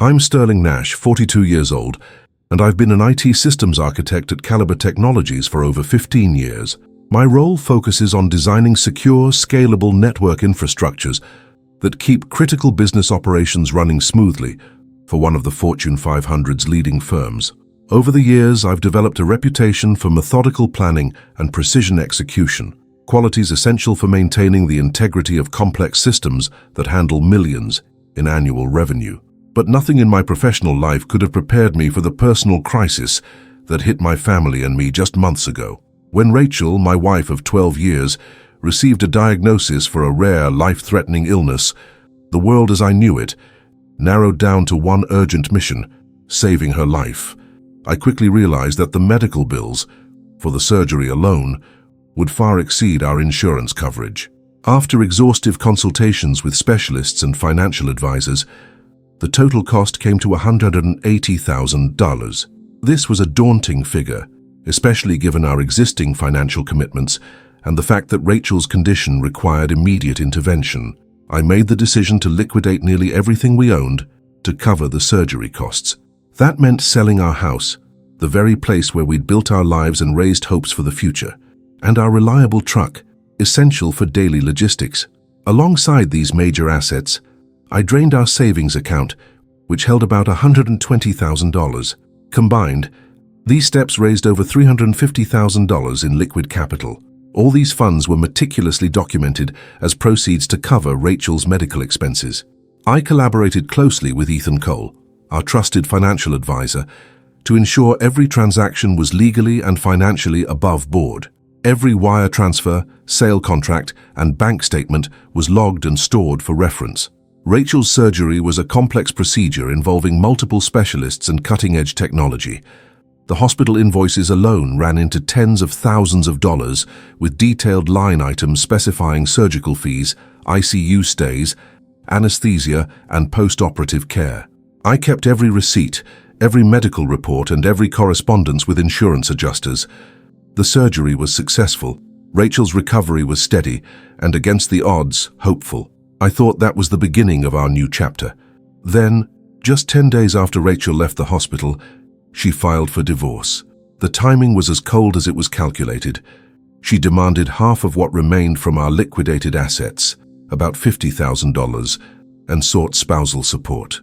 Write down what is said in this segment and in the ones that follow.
I'm Sterling Nash, 42 years old, and I've been an IT systems architect at Caliber Technologies for over 15 years. My role focuses on designing secure, scalable network infrastructures that keep critical business operations running smoothly for one of the Fortune 500's leading firms. Over the years, I've developed a reputation for methodical planning and precision execution, qualities essential for maintaining the integrity of complex systems that handle millions in annual revenue. But nothing in my professional life could have prepared me for the personal crisis that hit my family and me just months ago. When Rachel, my wife of 12 years, received a diagnosis for a rare, life-threatening illness, the world as I knew it narrowed down to one urgent mission: saving her life. I quickly realized that the medical bills, for the surgery alone, would far exceed our insurance coverage. After exhaustive consultations with specialists and financial advisors, the total cost came to $180,000. This was a daunting figure, especially given our existing financial commitments and the fact that Rachel's condition required immediate intervention. I made the decision to liquidate nearly everything we owned to cover the surgery costs. That meant selling our house, the very place where we'd built our lives and raised hopes for the future, and our reliable truck, essential for daily logistics. Alongside these major assets, I drained our savings account, which held about $120,000. Combined, these steps raised over $350,000 in liquid capital. All these funds were meticulously documented as proceeds to cover Rachel's medical expenses. I collaborated closely with Ethan Cole, our trusted financial advisor, to ensure every transaction was legally and financially above board. Every wire transfer, sale contract, and bank statement was logged and stored for reference. Rachel's surgery was a complex procedure involving multiple specialists and cutting-edge technology. The hospital invoices alone ran into tens of thousands of dollars, with detailed line items specifying surgical fees, ICU stays, anesthesia, and post-operative care. I kept every receipt, every medical report, and every correspondence with insurance adjusters. The surgery was successful. Rachel's recovery was steady, and against the odds, hopeful. I thought that was the beginning of our new chapter. Then, just 10 days after Rachel left the hospital, she filed for divorce. The timing was as cold as it was calculated. She demanded half of what remained from our liquidated assets, about $50,000, and sought spousal support.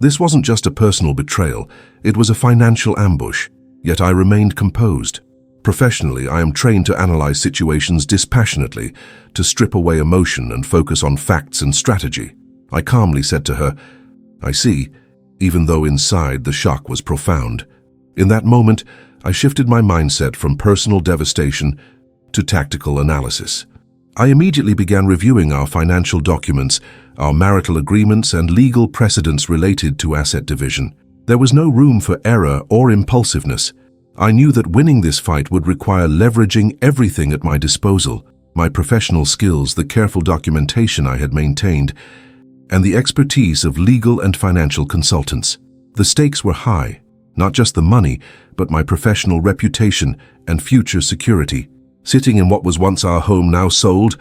This wasn't just a personal betrayal, it was a financial ambush, yet I remained composed. Professionally, I am trained to analyze situations dispassionately, to strip away emotion and focus on facts and strategy. I calmly said to her, "I see," even though inside the shock was profound. In that moment, I shifted my mindset from personal devastation to tactical analysis. I immediately began reviewing our financial documents, our marital agreements, and legal precedents related to asset division. There was no room for error or impulsiveness. I knew that winning this fight would require leveraging everything at my disposal: my professional skills, the careful documentation I had maintained, and the expertise of legal and financial consultants. The stakes were high, not just the money, but my professional reputation and future security. Sitting in what was once our home, now sold,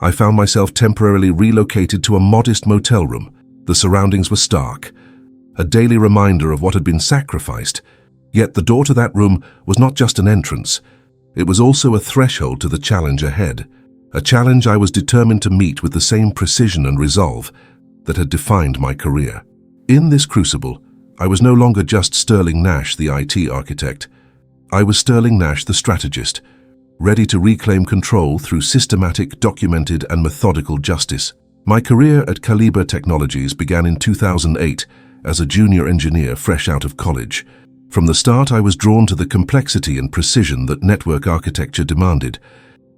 I found myself temporarily relocated to a modest motel room. The surroundings were stark, a daily reminder of what had been sacrificed. Yet the door to that room was not just an entrance. It was also a threshold to the challenge ahead, a challenge I was determined to meet with the same precision and resolve that had defined my career. In this crucible, I was no longer just Sterling Nash, the IT architect. I was Sterling Nash, the strategist, ready to reclaim control through systematic, documented, and methodical justice. My career at Caliber Technologies began in 2008 as a junior engineer fresh out of college. From the start, I was drawn to the complexity and precision that network architecture demanded.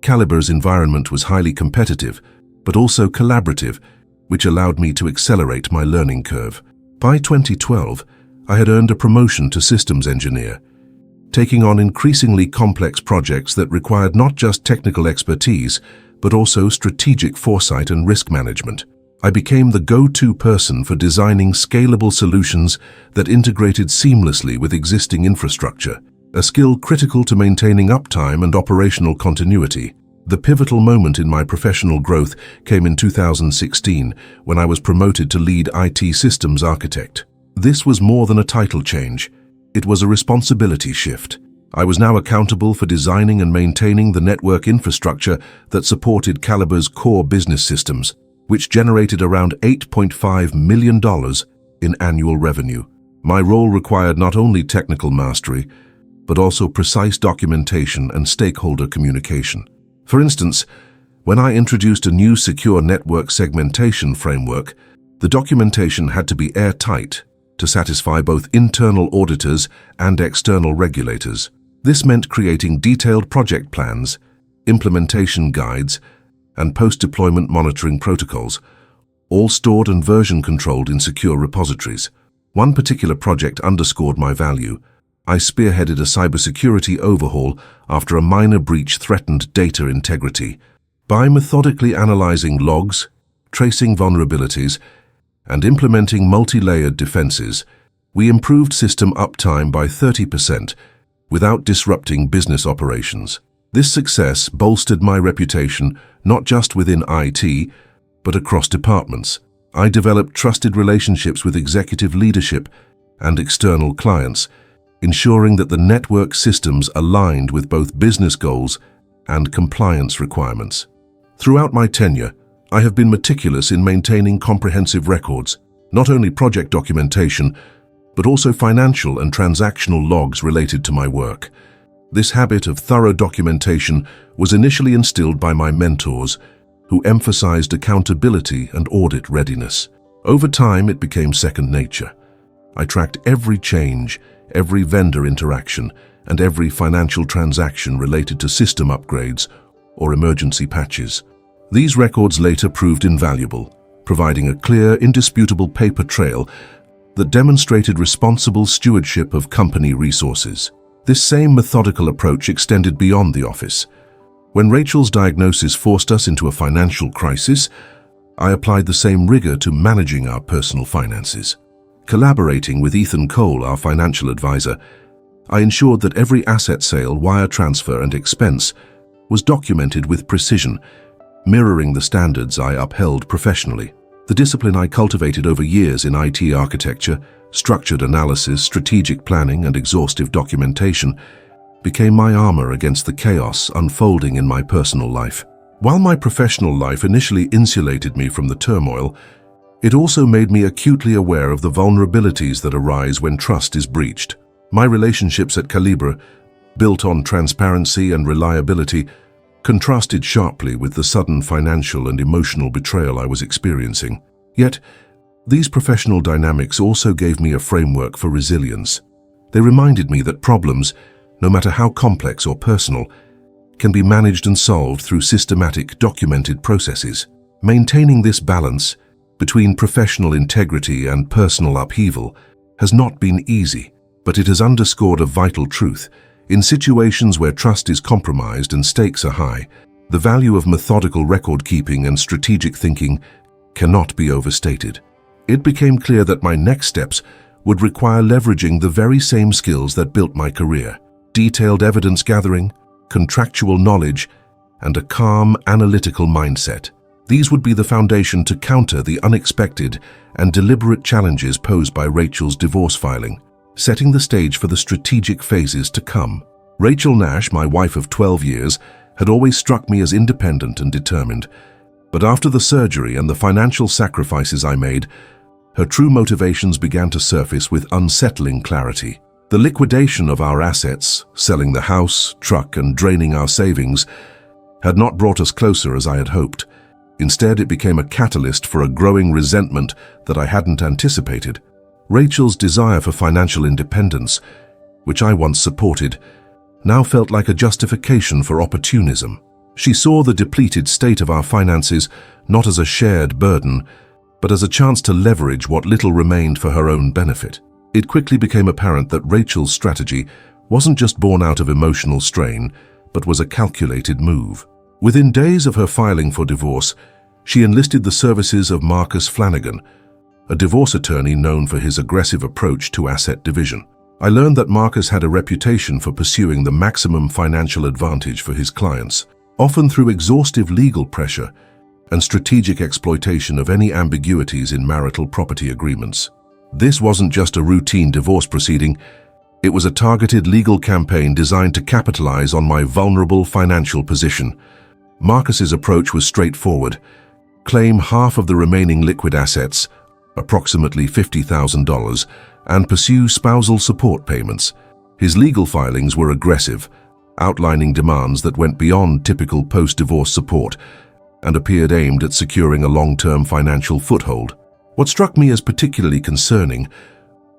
Caliber's environment was highly competitive, but also collaborative, which allowed me to accelerate my learning curve. By 2012, I had earned a promotion to systems engineer, taking on increasingly complex projects that required not just technical expertise, but also strategic foresight and risk management. I became the go-to person for designing scalable solutions that integrated seamlessly with existing infrastructure, a skill critical to maintaining uptime and operational continuity. The pivotal moment in my professional growth came in 2016, when I was promoted to lead IT systems architect. This was more than a title change. It was a responsibility shift. I was now accountable for designing and maintaining the network infrastructure that supported Caliber's core business systems, which generated around $8.5 million in annual revenue. My role required not only technical mastery, but also precise documentation and stakeholder communication. For instance, when I introduced a new secure network segmentation framework, the documentation had to be airtight to satisfy both internal auditors and external regulators. This meant creating detailed project plans, implementation guides, and post-deployment monitoring protocols, all stored and version-controlled in secure repositories. One particular project underscored my value. I spearheaded a cybersecurity overhaul after a minor breach threatened data integrity. By methodically analyzing logs, tracing vulnerabilities, and implementing multi-layered defenses, we improved system uptime by 30% without disrupting business operations. This success bolstered my reputation not just within IT, but across departments. I developed trusted relationships with executive leadership and external clients, ensuring that the network systems aligned with both business goals and compliance requirements. Throughout my tenure, I have been meticulous in maintaining comprehensive records, not only project documentation, but also financial and transactional logs related to my work. This habit of thorough documentation was initially instilled by my mentors, who emphasized accountability and audit readiness. Over time, it became second nature. I tracked every change, every vendor interaction, and every financial transaction related to system upgrades or emergency patches. These records later proved invaluable, providing a clear, indisputable paper trail that demonstrated responsible stewardship of company resources. This same methodical approach extended beyond the office. When Rachel's diagnosis forced us into a financial crisis, I applied the same rigor to managing our personal finances. Collaborating with Ethan Cole, our financial advisor, I ensured that every asset sale, wire transfer, and expense was documented with precision, mirroring the standards I upheld professionally. The discipline I cultivated over years in IT architecture, structured analysis, strategic planning, and exhaustive documentation became my armor against the chaos unfolding in my personal life. While my professional life initially insulated me from the turmoil, it also made me acutely aware of the vulnerabilities that arise when trust is breached. My relationships at Calibre, built on transparency and reliability, contrasted sharply with the sudden financial and emotional betrayal I was experiencing. Yet, these professional dynamics also gave me a framework for resilience. They reminded me that problems, no matter how complex or personal, can be managed and solved through systematic, documented processes. Maintaining this balance between professional integrity and personal upheaval has not been easy, but it has underscored a vital truth. In situations where trust is compromised and stakes are high, the value of methodical record-keeping and strategic thinking cannot be overstated. It became clear that my next steps would require leveraging the very same skills that built my career: detailed evidence gathering, contractual knowledge, and a calm, analytical mindset. These would be the foundation to counter the unexpected and deliberate challenges posed by Rachel's divorce filing, setting the stage for the strategic phases to come. Rachel Nash, my wife of 12 years, had always struck me as independent and determined, but after the surgery and the financial sacrifices I made, her true motivations began to surface with unsettling clarity. The liquidation of our assets, selling the house, truck, and draining our savings, had not brought us closer as I had hoped. Instead, it became a catalyst for a growing resentment that I hadn't anticipated. Rachel's desire for financial independence, which I once supported, now felt like a justification for opportunism. She saw the depleted state of our finances not as a shared burden, but as a chance to leverage what little remained for her own benefit. It quickly became apparent that Rachel's strategy wasn't just born out of emotional strain, but was a calculated move. Within days of her filing for divorce, she enlisted the services of Marcus Flanagan, a divorce attorney known for his aggressive approach to asset division. I learned that Marcus had a reputation for pursuing the maximum financial advantage for his clients, often through exhaustive legal pressure and strategic exploitation of any ambiguities in marital property agreements. This wasn't just a routine divorce proceeding, it was a targeted legal campaign designed to capitalize on my vulnerable financial position. Marcus's approach was straightforward. Claim half of the remaining liquid assets, approximately $50,000, and pursue spousal support payments. His legal filings were aggressive, outlining demands that went beyond typical post-divorce support and appeared aimed at securing a long-term financial foothold. What struck me as particularly concerning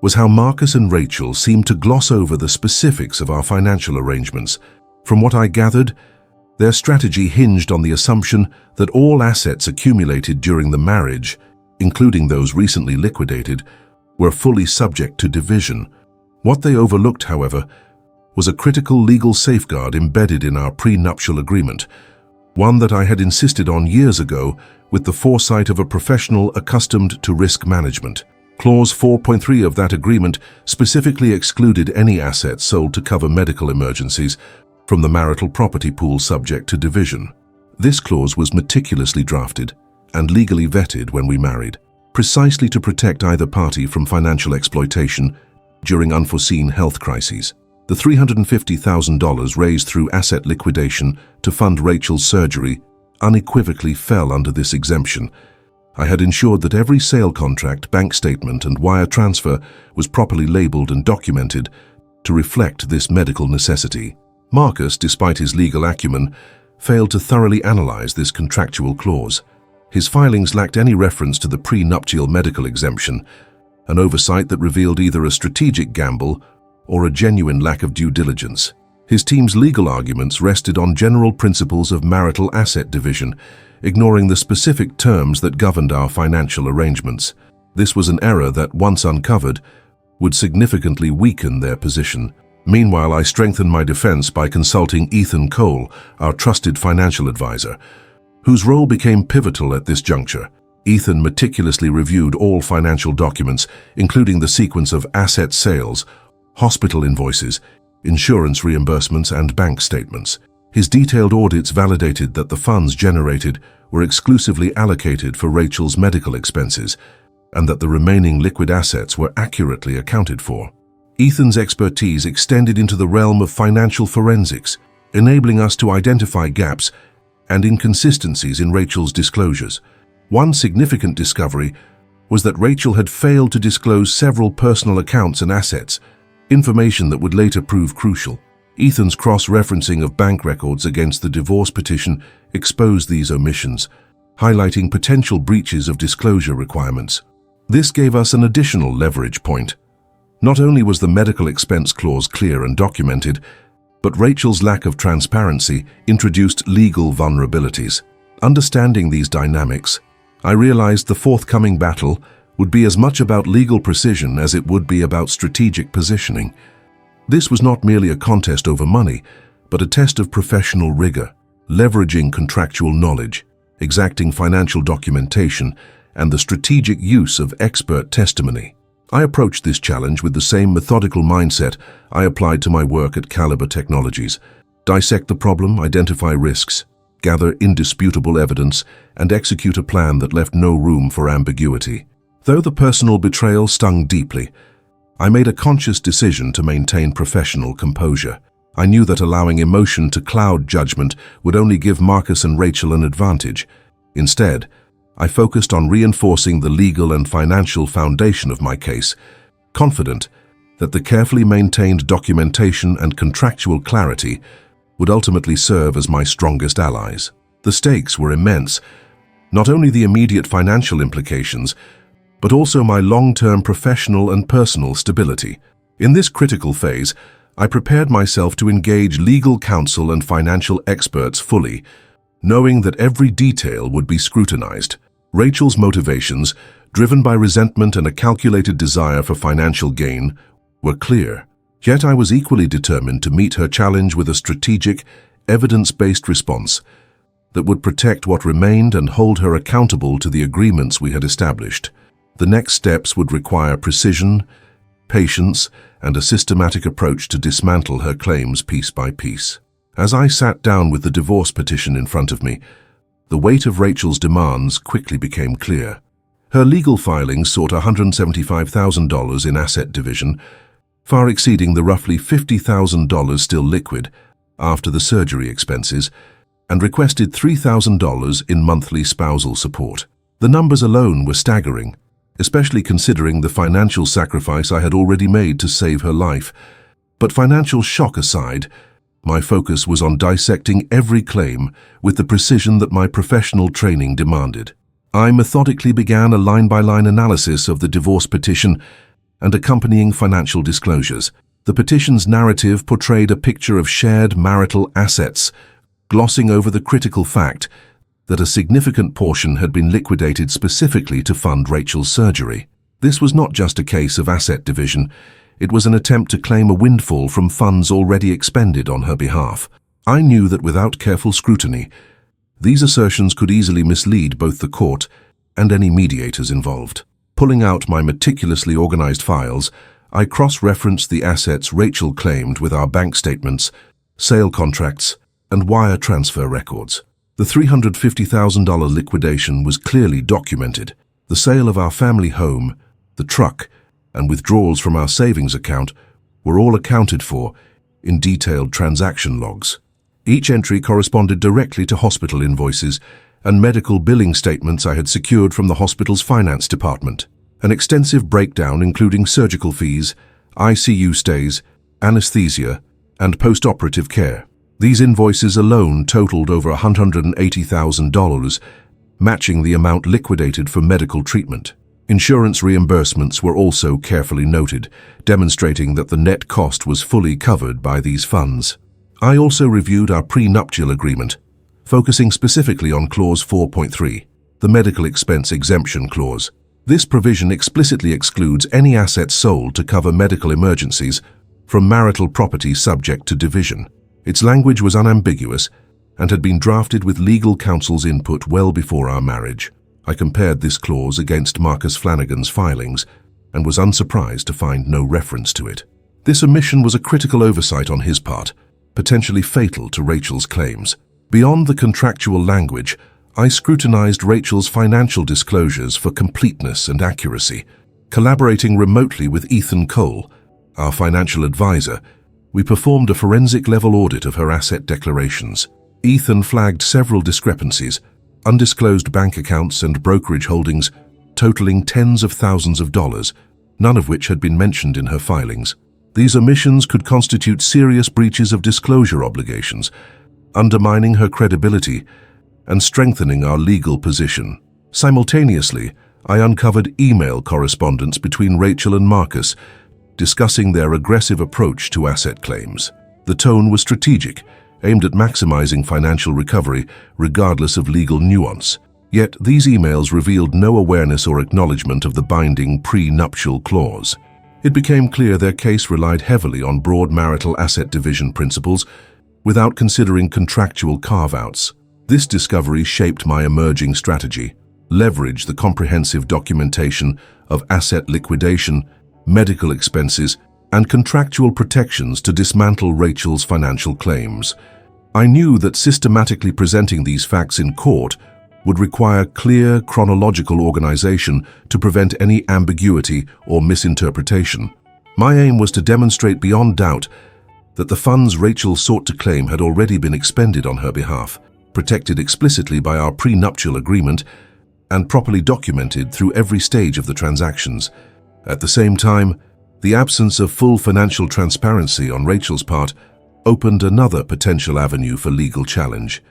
was how Marcus and Rachel seemed to gloss over the specifics of our financial arrangements. From what I gathered, their strategy hinged on the assumption that all assets accumulated during the marriage, including those recently liquidated, were fully subject to division. What they overlooked, however, was a critical legal safeguard embedded in our prenuptial agreement, one that I had insisted on years ago with the foresight of a professional accustomed to risk management. Clause 4.3 of that agreement specifically excluded any assets sold to cover medical emergencies from the marital property pool subject to division. This clause was meticulously drafted and legally vetted when we married, precisely to protect either party from financial exploitation during unforeseen health crises. The $350,000 raised through asset liquidation to fund Rachel's surgery unequivocally fell under this exemption. I had ensured that every sale contract, bank statement, and wire transfer was properly labeled and documented to reflect this medical necessity. Marcus, despite his legal acumen, failed to thoroughly analyze this contractual clause. His filings lacked any reference to the prenuptial medical exemption, an oversight that revealed either a strategic gamble or a genuine lack of due diligence. His team's legal arguments rested on general principles of marital asset division, ignoring the specific terms that governed our financial arrangements. This was an error that, once uncovered, would significantly weaken their position. Meanwhile, I strengthened my defense by consulting Ethan Cole, our trusted financial advisor, whose role became pivotal at this juncture. Ethan meticulously reviewed all financial documents, including the sequence of asset sales, hospital invoices, insurance reimbursements, and bank statements. His detailed audits validated that the funds generated were exclusively allocated for Rachel's medical expenses and that the remaining liquid assets were accurately accounted for. Ethan's expertise extended into the realm of financial forensics, enabling us to identify gaps and inconsistencies in Rachel's disclosures. One significant discovery was that Rachel had failed to disclose several personal accounts and assets, information that would later prove crucial. Ethan's cross-referencing of bank records against the divorce petition exposed these omissions, highlighting potential breaches of disclosure requirements. This gave us an additional leverage point. Not only was the medical expense clause clear and documented, but Rachel's lack of transparency introduced legal vulnerabilities. Understanding these dynamics, I realized the forthcoming battle would be as much about legal precision as it would be about strategic positioning. This was not merely a contest over money, but a test of professional rigor, leveraging contractual knowledge, exacting financial documentation, and the strategic use of expert testimony. I approached this challenge with the same methodical mindset I applied to my work at Caliber Technologies. Dissect the problem, identify risks, gather indisputable evidence, and execute a plan that left no room for ambiguity. Though the personal betrayal stung deeply, I made a conscious decision to maintain professional composure. I knew that allowing emotion to cloud judgment would only give Marcus and Rachel an advantage. Instead, I focused on reinforcing the legal and financial foundation of my case, confident that the carefully maintained documentation and contractual clarity would ultimately serve as my strongest allies. The stakes were immense, not only the immediate financial implications, but also my long-term professional and personal stability. In this critical phase, I prepared myself to engage legal counsel and financial experts fully, knowing that every detail would be scrutinized. Rachel's motivations, driven by resentment and a calculated desire for financial gain, were clear. Yet I was equally determined to meet her challenge with a strategic, evidence-based response that would protect what remained and hold her accountable to the agreements we had established. The next steps would require precision, patience, and a systematic approach to dismantle her claims piece by piece. As I sat down with the divorce petition in front of me, the weight of Rachel's demands quickly became clear. Her legal filings sought $175,000 in asset division, far exceeding the roughly $50,000 still liquid after the surgery expenses, and requested $3,000 in monthly spousal support. The numbers alone were staggering, especially considering the financial sacrifice I had already made to save her life. But financial shock aside, my focus was on dissecting every claim with the precision that my professional training demanded. I methodically began a line-by-line analysis of the divorce petition and accompanying financial disclosures. The petition's narrative portrayed a picture of shared marital assets, glossing over the critical fact that a significant portion had been liquidated specifically to fund Rachel's surgery. This was not just a case of asset division, it was an attempt to claim a windfall from funds already expended on her behalf. I knew that without careful scrutiny, these assertions could easily mislead both the court and any mediators involved. Pulling out my meticulously organized files, I cross-referenced the assets Rachel claimed with our bank statements, sale contracts, and wire transfer records. The $350,000 liquidation was clearly documented. The sale of our family home, the truck, and withdrawals from our savings account were all accounted for in detailed transaction logs. Each entry corresponded directly to hospital invoices and medical billing statements I had secured from the hospital's finance department. An extensive breakdown including surgical fees, ICU stays, anesthesia, and post-operative care. These invoices alone totaled over $180,000, matching the amount liquidated for medical treatment. Insurance reimbursements were also carefully noted, demonstrating that the net cost was fully covered by these funds. I also reviewed our prenuptial agreement, focusing specifically on Clause 4.3, the medical expense exemption clause. This provision explicitly excludes any assets sold to cover medical emergencies from marital property subject to division. Its language was unambiguous and had been drafted with legal counsel's input well before our marriage. I compared this clause against Marcus Flanagan's filings and was unsurprised to find no reference to it. This omission was a critical oversight on his part, potentially fatal to Rachel's claims. Beyond the contractual language, I scrutinized Rachel's financial disclosures for completeness and accuracy. Collaborating remotely with Ethan Cole, our financial advisor, we performed a forensic-level audit of her asset declarations. Ethan flagged several discrepancies, undisclosed bank accounts and brokerage holdings totaling tens of thousands of dollars, none of which had been mentioned in her filings. These omissions could constitute serious breaches of disclosure obligations, undermining her credibility and strengthening our legal position. Simultaneously, I uncovered email correspondence between Rachel and Marcus, discussing their aggressive approach to asset claims. The tone was strategic, aimed at maximizing financial recovery regardless of legal nuance. Yet these emails revealed no awareness or acknowledgement of the binding prenuptial clause. It became clear their case relied heavily on broad marital asset division principles without considering contractual carve-outs. This discovery shaped my emerging strategy: leverage the comprehensive documentation of asset liquidation, medical expenses, and contractual protections to dismantle Rachel's financial claims. I knew that systematically presenting these facts in court would require clear chronological organization to prevent any ambiguity or misinterpretation. My aim was to demonstrate beyond doubt that the funds Rachel sought to claim had already been expended on her behalf, protected explicitly by our prenuptial agreement, and properly documented through every stage of the transactions. At the same time, the absence of full financial transparency on Rachel's part opened another potential avenue for legal challenge.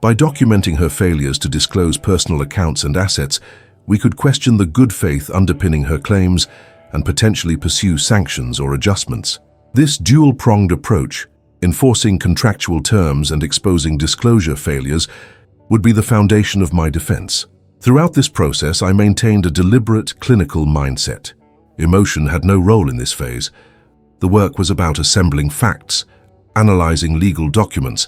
By documenting her failures to disclose personal accounts and assets, we could question the good faith underpinning her claims and potentially pursue sanctions or adjustments. This dual-pronged approach, enforcing contractual terms and exposing disclosure failures, would be the foundation of my defense. Throughout this process, I maintained a deliberate, clinical mindset. Emotion had no role in this phase. The work was about assembling facts, analyzing legal documents,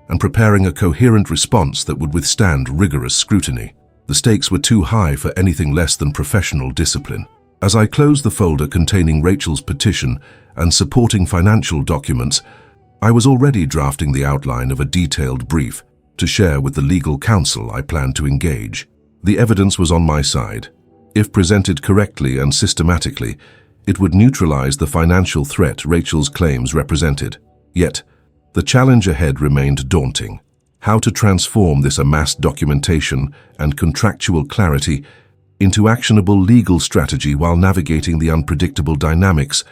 and preparing a coherent response that would withstand rigorous scrutiny. The stakes were too high for anything less than professional discipline. As I closed the folder containing Rachel's petition and supporting financial documents, I was already drafting the outline of a detailed brief to share with the legal counsel I planned to engage. The evidence was on my side. If presented correctly and systematically, it would neutralize the financial threat Rachel's claims represented. Yet, the challenge ahead remained daunting. How to transform this amassed documentation and contractual clarity into actionable legal strategy while navigating the unpredictable dynamics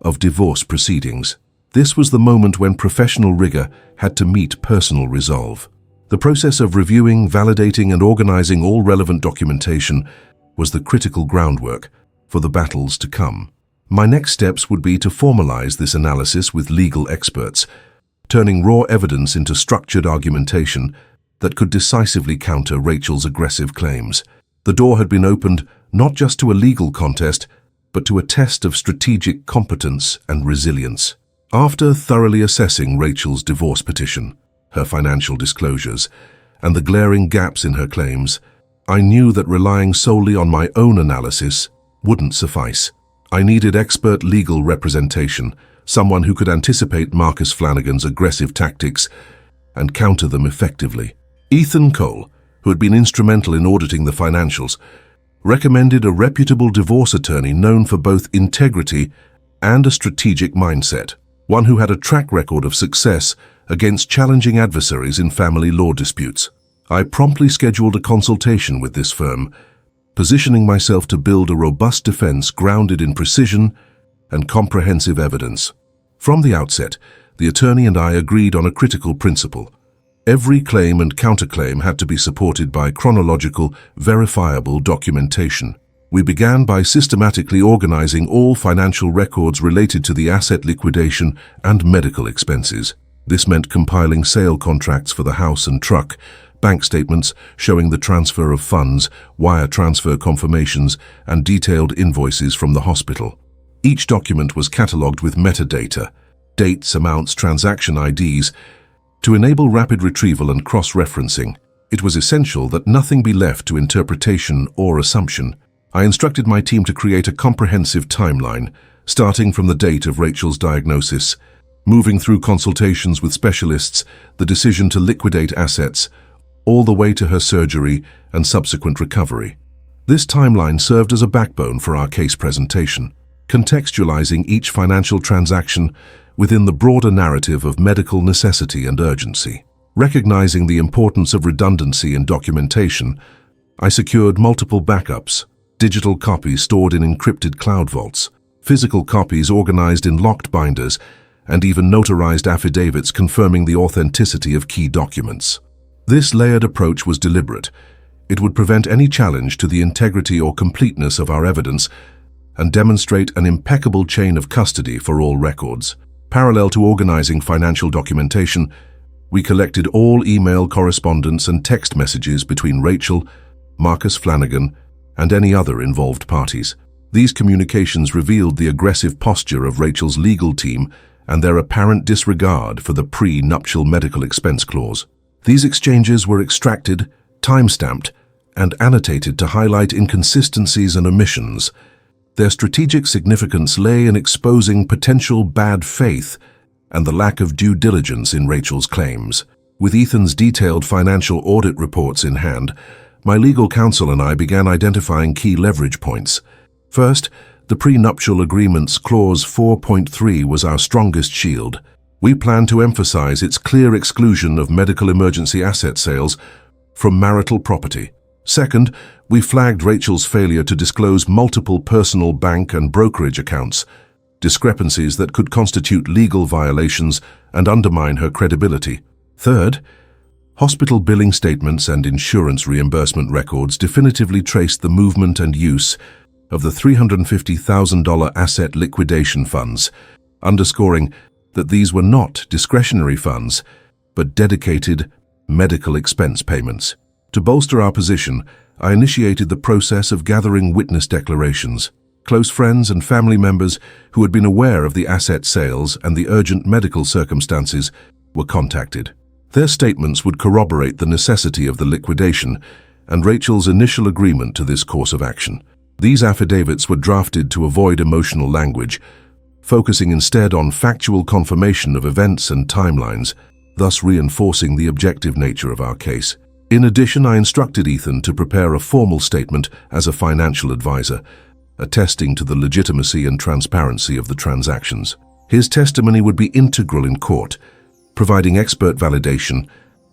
of divorce proceedings. This was the moment when professional rigor had to meet personal resolve. The process of reviewing, validating, and organizing all relevant documentation was the critical groundwork for the battles to come. My next steps would be to formalize this analysis with legal experts, turning raw evidence into structured argumentation that could decisively counter Rachel's aggressive claims. The door had been opened not just to a legal contest, but to a test of strategic competence and resilience. After thoroughly assessing Rachel's divorce petition, her financial disclosures, and the glaring gaps in her claims, I knew that relying solely on my own analysis wouldn't suffice. I needed expert legal representation, someone who could anticipate Marcus Flanagan's aggressive tactics and counter them effectively. Ethan Cole, who had been instrumental in auditing the financials, recommended a reputable divorce attorney known for both integrity and a strategic mindset, one who had a track record of success against challenging adversaries in family law disputes. I promptly scheduled a consultation with this firm, positioning myself to build a robust defense grounded in precision and comprehensive evidence. From the outset, the attorney and I agreed on a critical principle. Every claim and counterclaim had to be supported by chronological, verifiable documentation. We began by systematically organizing all financial records related to the asset liquidation and medical expenses. This meant compiling sale contracts for the house and truck, bank statements showing the transfer of funds, wire transfer confirmations, and detailed invoices from the hospital. Each document was catalogued with metadata, dates, amounts, transaction IDs, to enable rapid retrieval and cross-referencing. It was essential that nothing be left to interpretation or assumption. I instructed my team to create a comprehensive timeline, starting from the date of Rachel's diagnosis, moving through consultations with specialists, the decision to liquidate assets, all the way to her surgery and subsequent recovery. This timeline served as a backbone for our case presentation, contextualizing each financial transaction within the broader narrative of medical necessity and urgency. Recognizing the importance of redundancy in documentation, I secured multiple backups, digital copies stored in encrypted cloud vaults, physical copies organized in locked binders, and even notarized affidavits confirming the authenticity of key documents. This layered approach was deliberate. It would prevent any challenge to the integrity or completeness of our evidence and demonstrate an impeccable chain of custody for all records. Parallel to organizing financial documentation, we collected all email correspondence and text messages between Rachel, Marcus Flanagan, and any other involved parties. These communications revealed the aggressive posture of Rachel's legal team and their apparent disregard for the pre-nuptial medical expense clause. These exchanges were extracted, time-stamped, and annotated to highlight inconsistencies and omissions. Their strategic significance lay in exposing potential bad faith and the lack of due diligence in Rachel's claims. With Ethan's detailed financial audit reports in hand, my legal counsel and I began identifying key leverage points. First, the prenuptial agreement's clause 4.3 was our strongest shield. We planned to emphasize its clear exclusion of medical emergency asset sales from marital property. Second, we flagged Rachel's failure to disclose multiple personal bank and brokerage accounts, discrepancies that could constitute legal violations and undermine her credibility. Third, hospital billing statements and insurance reimbursement records definitively traced the movement and use of the $350,000 asset liquidation funds, underscoring that these were not discretionary funds, but dedicated medical expense payments. To bolster our position, I initiated the process of gathering witness declarations. Close friends and family members who had been aware of the asset sales and the urgent medical circumstances were contacted. Their statements would corroborate the necessity of the liquidation and Rachel's initial agreement to this course of action. These affidavits were drafted to avoid emotional language, focusing instead on factual confirmation of events and timelines, thus reinforcing the objective nature of our case. In addition, I instructed Ethan to prepare a formal statement as a financial advisor, attesting to the legitimacy and transparency of the transactions. His testimony would be integral in court, providing expert validation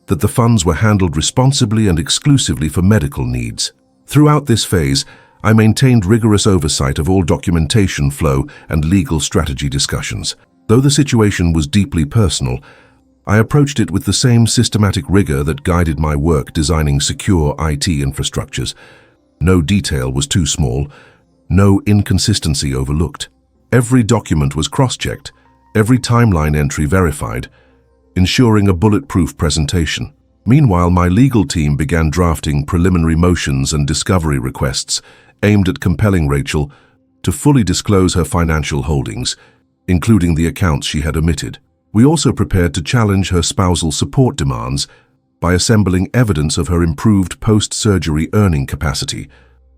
that the funds were handled responsibly and exclusively for medical needs. Throughout this phase, I maintained rigorous oversight of all documentation flow and legal strategy discussions. Though the situation was deeply personal, I approached it with the same systematic rigor that guided my work designing secure IT infrastructures. No detail was too small, no inconsistency overlooked. Every document was cross-checked, every timeline entry verified, ensuring a bulletproof presentation. Meanwhile, my legal team began drafting preliminary motions and discovery requests aimed at compelling Rachel to fully disclose her financial holdings, including the accounts she had omitted. We also prepared to challenge her spousal support demands by assembling evidence of her improved post-surgery earning capacity,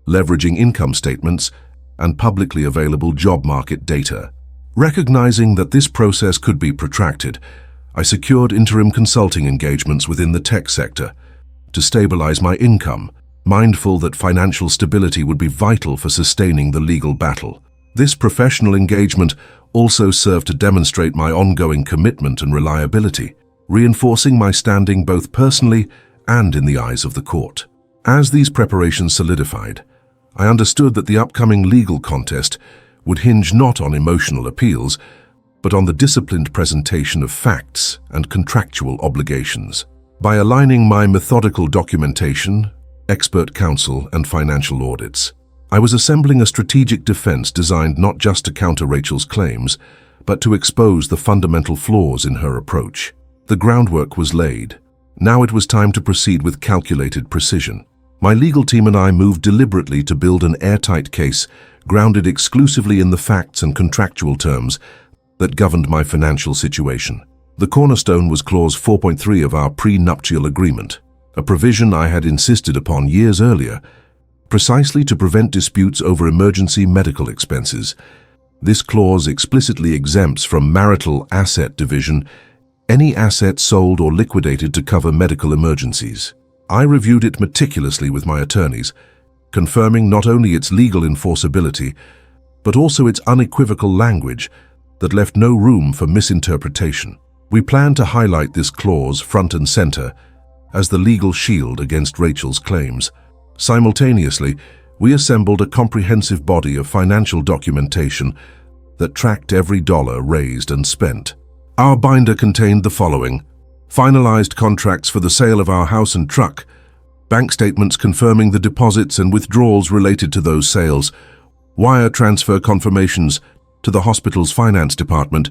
leveraging income statements and publicly available job market data. Recognizing that this process could be protracted, I secured interim consulting engagements within the tech sector to stabilize my income, mindful that financial stability would be vital for sustaining the legal battle. This professional engagement also served to demonstrate my ongoing commitment and reliability, reinforcing my standing both personally and in the eyes of the court. As these preparations solidified, I understood that the upcoming legal contest would hinge not on emotional appeals, but on the disciplined presentation of facts and contractual obligations. By aligning my methodical documentation, expert counsel, and financial audits, I was assembling a strategic defense designed not just to counter Rachel's claims, but to expose the fundamental flaws in her approach. The groundwork was laid. Now it was time to proceed with calculated precision. My legal team and I moved deliberately to build an airtight case grounded exclusively in the facts and contractual terms that governed my financial situation. The cornerstone was Clause 4.3 of our prenuptial agreement, a provision I had insisted upon years earlier, precisely to prevent disputes over emergency medical expenses. This clause explicitly exempts from marital asset division any asset sold or liquidated to cover medical emergencies. I reviewed it meticulously with my attorneys, confirming not only its legal enforceability, but also its unequivocal language that left no room for misinterpretation. We plan to highlight this clause front and center as the legal shield against Rachel's claims. Simultaneously, we assembled a comprehensive body of financial documentation that tracked every dollar raised and spent. Our binder contained the following: finalized contracts for the sale of our house and truck, bank statements confirming the deposits and withdrawals related to those sales, wire transfer confirmations to the hospital's finance department,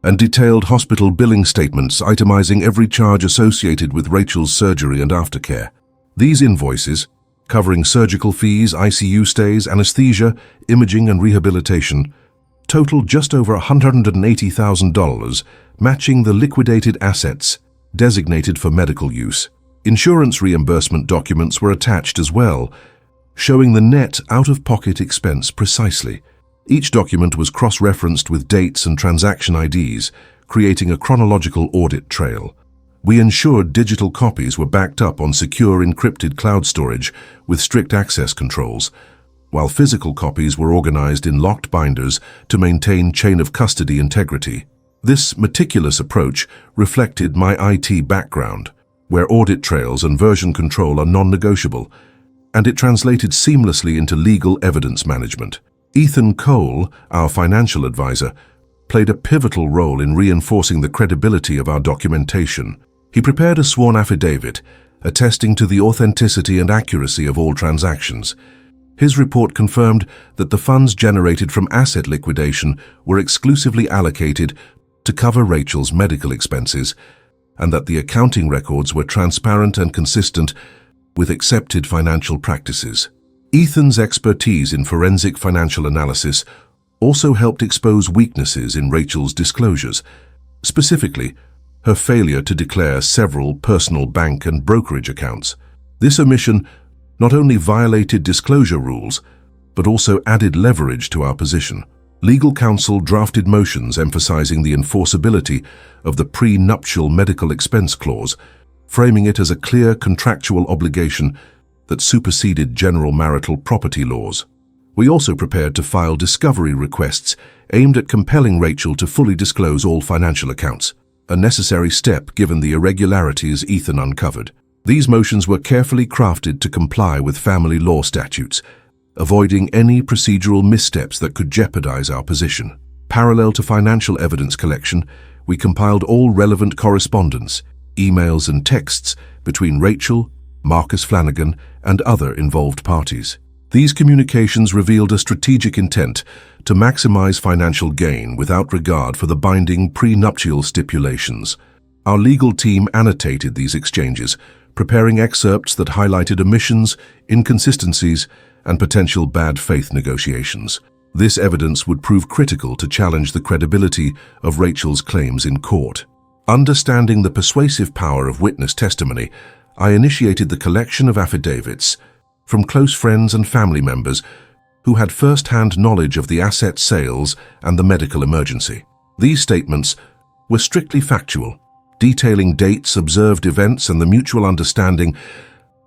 and detailed hospital billing statements itemizing every charge associated with Rachel's surgery and aftercare. These invoices, covering surgical fees, ICU stays, anesthesia, imaging, and rehabilitation, totaled just over $180,000, matching the liquidated assets designated for medical use. Insurance reimbursement documents were attached as well, showing the net out-of-pocket expense precisely. Each document was cross-referenced with dates and transaction IDs, creating a chronological audit trail. We ensured digital copies were backed up on secure encrypted cloud storage with strict access controls, while physical copies were organized in locked binders to maintain chain of custody integrity. This meticulous approach reflected my IT background, where audit trails and version control are non-negotiable, and it translated seamlessly into legal evidence management. Ethan Cole, our financial advisor, played a pivotal role in reinforcing the credibility of our documentation. He prepared a sworn affidavit, attesting to the authenticity and accuracy of all transactions. His report confirmed that the funds generated from asset liquidation were exclusively allocated to cover Rachel's medical expenses, and that the accounting records were transparent and consistent with accepted financial practices. Ethan's expertise in forensic financial analysis also helped expose weaknesses in Rachel's disclosures, specifically her failure to declare several personal bank and brokerage accounts. This omission not only violated disclosure rules, but also added leverage to our position. Legal counsel drafted motions emphasizing the enforceability of the prenuptial medical expense clause, framing it as a clear contractual obligation that superseded general marital property laws. We also prepared to file discovery requests aimed at compelling Rachel to fully disclose all financial accounts, a necessary step given the irregularities Ethan uncovered. These motions were carefully crafted to comply with family law statutes, avoiding any procedural missteps that could jeopardize our position. Parallel to financial evidence collection, we compiled all relevant correspondence, emails and texts between Rachel, Marcus Flanagan, and other involved parties. These communications revealed a strategic intent to maximize financial gain without regard for the binding prenuptial stipulations. Our legal team annotated these exchanges, preparing excerpts that highlighted omissions, inconsistencies, and potential bad faith negotiations. This evidence would prove critical to challenge the credibility of Rachel's claims in court. Understanding the persuasive power of witness testimony, I initiated the collection of affidavits from close friends and family members who had first-hand knowledge of the asset sales and the medical emergency. These statements were strictly factual, detailing dates, observed events, and the mutual understanding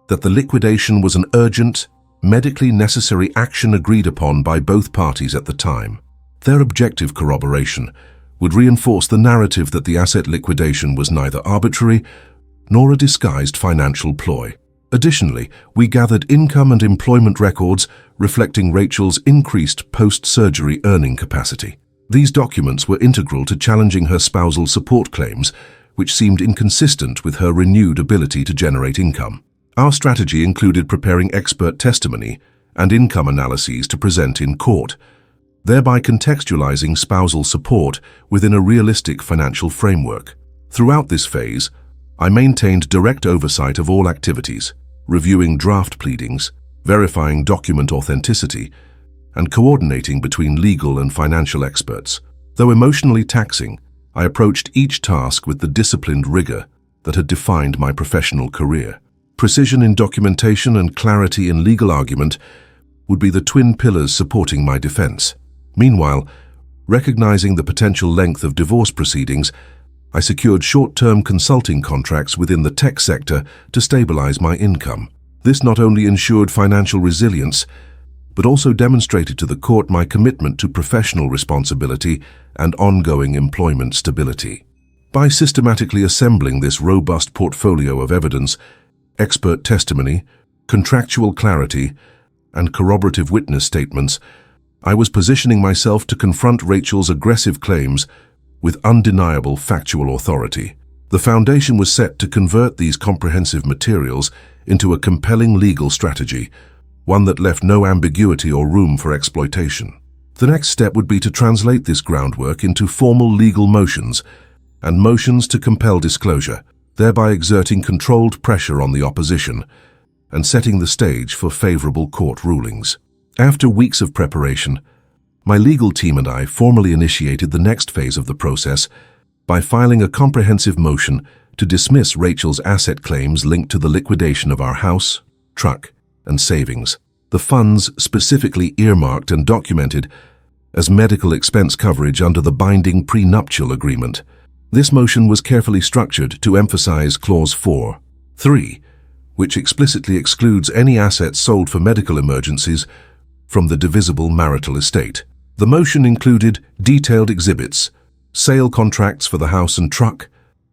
that the liquidation was an urgent, medically necessary action agreed upon by both parties at the time. Their objective corroboration would reinforce the narrative that the asset liquidation was neither arbitrary nor a disguised financial ploy. Additionally, we gathered income and employment records reflecting Rachel's increased post-surgery earning capacity. These documents were integral to challenging her spousal support claims, which seemed inconsistent with her renewed ability to generate income. Our strategy included preparing expert testimony and income analyses to present in court, thereby contextualizing spousal support within a realistic financial framework. Throughout this phase, I maintained direct oversight of all activities, reviewing draft pleadings, verifying document authenticity, and coordinating between legal and financial experts. Though emotionally taxing, I approached each task with the disciplined rigor that had defined my professional career. Precision in documentation and clarity in legal argument would be the twin pillars supporting my defense. Meanwhile, recognizing the potential length of divorce proceedings, I secured short-term consulting contracts within the tech sector to stabilize my income. This not only ensured financial resilience, but also demonstrated to the court my commitment to professional responsibility and ongoing employment stability. By systematically assembling this robust portfolio of evidence, expert testimony, contractual clarity, and corroborative witness statements, I was positioning myself to confront Rachel's aggressive claims with undeniable factual authority. The foundation was set to convert these comprehensive materials into a compelling legal strategy, one that left no ambiguity or room for exploitation. The next step would be to translate this groundwork into formal legal motions and motions to compel disclosure, thereby exerting controlled pressure on the opposition and setting the stage for favorable court rulings. After weeks of preparation, my legal team and I formally initiated the next phase of the process by filing a comprehensive motion to dismiss Rachel's asset claims linked to the liquidation of our house, truck, and savings. The funds specifically earmarked and documented as medical expense coverage under the binding prenuptial agreement. This motion was carefully structured to emphasize Clause 4.3, which explicitly excludes any assets sold for medical emergencies from the divisible marital estate. The motion included detailed exhibits, sale contracts for the house and truck,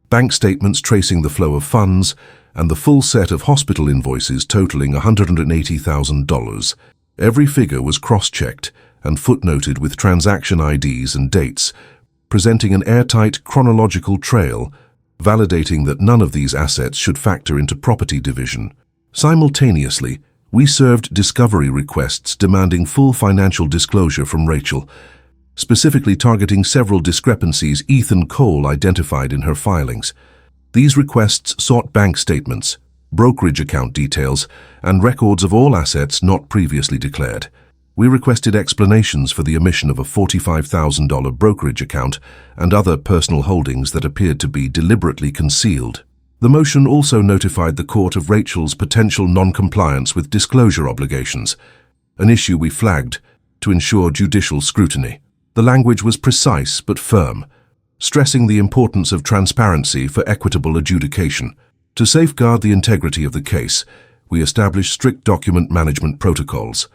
bank statements tracing the flow of funds, and the full set of hospital invoices totaling $180,000. Every figure was cross-checked and footnoted with transaction IDs and dates, presenting an airtight chronological trail, validating that none of these assets should factor into property division. Simultaneously, we served discovery requests demanding full financial disclosure from Rachel, specifically targeting several discrepancies Ethan Cole identified in her filings. These requests sought bank statements, brokerage account details, and records of all assets not previously declared. We requested explanations for the omission of a $45,000 brokerage account and other personal holdings that appeared to be deliberately concealed. The motion also notified the court of Rachel's potential non-compliance with disclosure obligations, an issue we flagged to ensure judicial scrutiny. The language was precise but firm, stressing the importance of transparency for equitable adjudication. To safeguard the integrity of the case, we established strict document management protocols.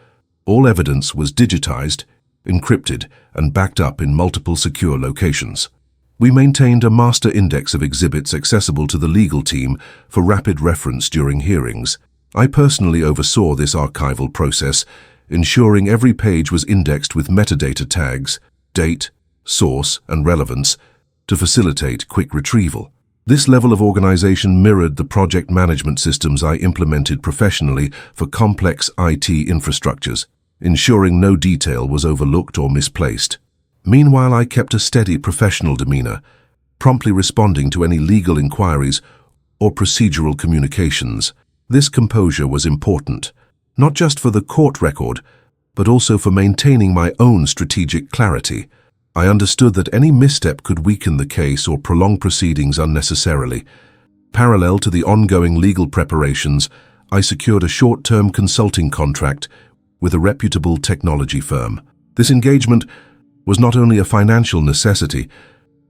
All evidence was digitized, encrypted, and backed up in multiple secure locations. We maintained a master index of exhibits accessible to the legal team for rapid reference during hearings. I personally oversaw this archival process, ensuring every page was indexed with metadata tags, date, source, and relevance to facilitate quick retrieval. This level of organization mirrored the project management systems I implemented professionally for complex IT infrastructures, ensuring no detail was overlooked or misplaced. Meanwhile, I kept a steady professional demeanor, promptly responding to any legal inquiries or procedural communications. This composure was important, not just for the court record, but also for maintaining my own strategic clarity. I understood that any misstep could weaken the case or prolong proceedings unnecessarily. Parallel to the ongoing legal preparations, I secured a short-term consulting contract with a reputable technology firm. This engagement was not only a financial necessity,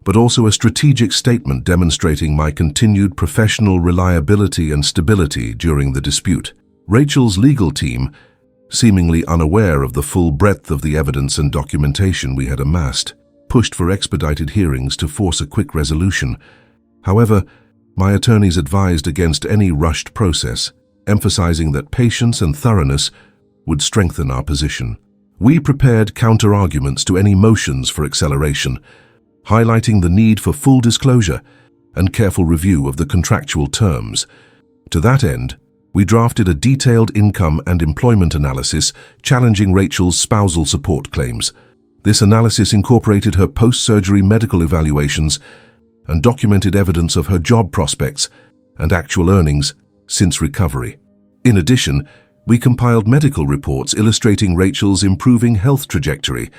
but also a strategic statement demonstrating my continued professional reliability and stability during the dispute. Rachel's legal team, seemingly unaware of the full breadth of the evidence and documentation we had amassed, pushed for expedited hearings to force a quick resolution. However, my attorneys advised against any rushed process, emphasizing that patience and thoroughness would strengthen our position. We prepared counter-arguments to any motions for acceleration, highlighting the need for full disclosure and careful review of the contractual terms. To that end, we drafted a detailed income and employment analysis challenging Rachel's spousal support claims. This analysis incorporated her post-surgery medical evaluations and documented evidence of her job prospects and actual earnings since recovery. In addition, we compiled medical reports illustrating Rachel's improving health trajectory,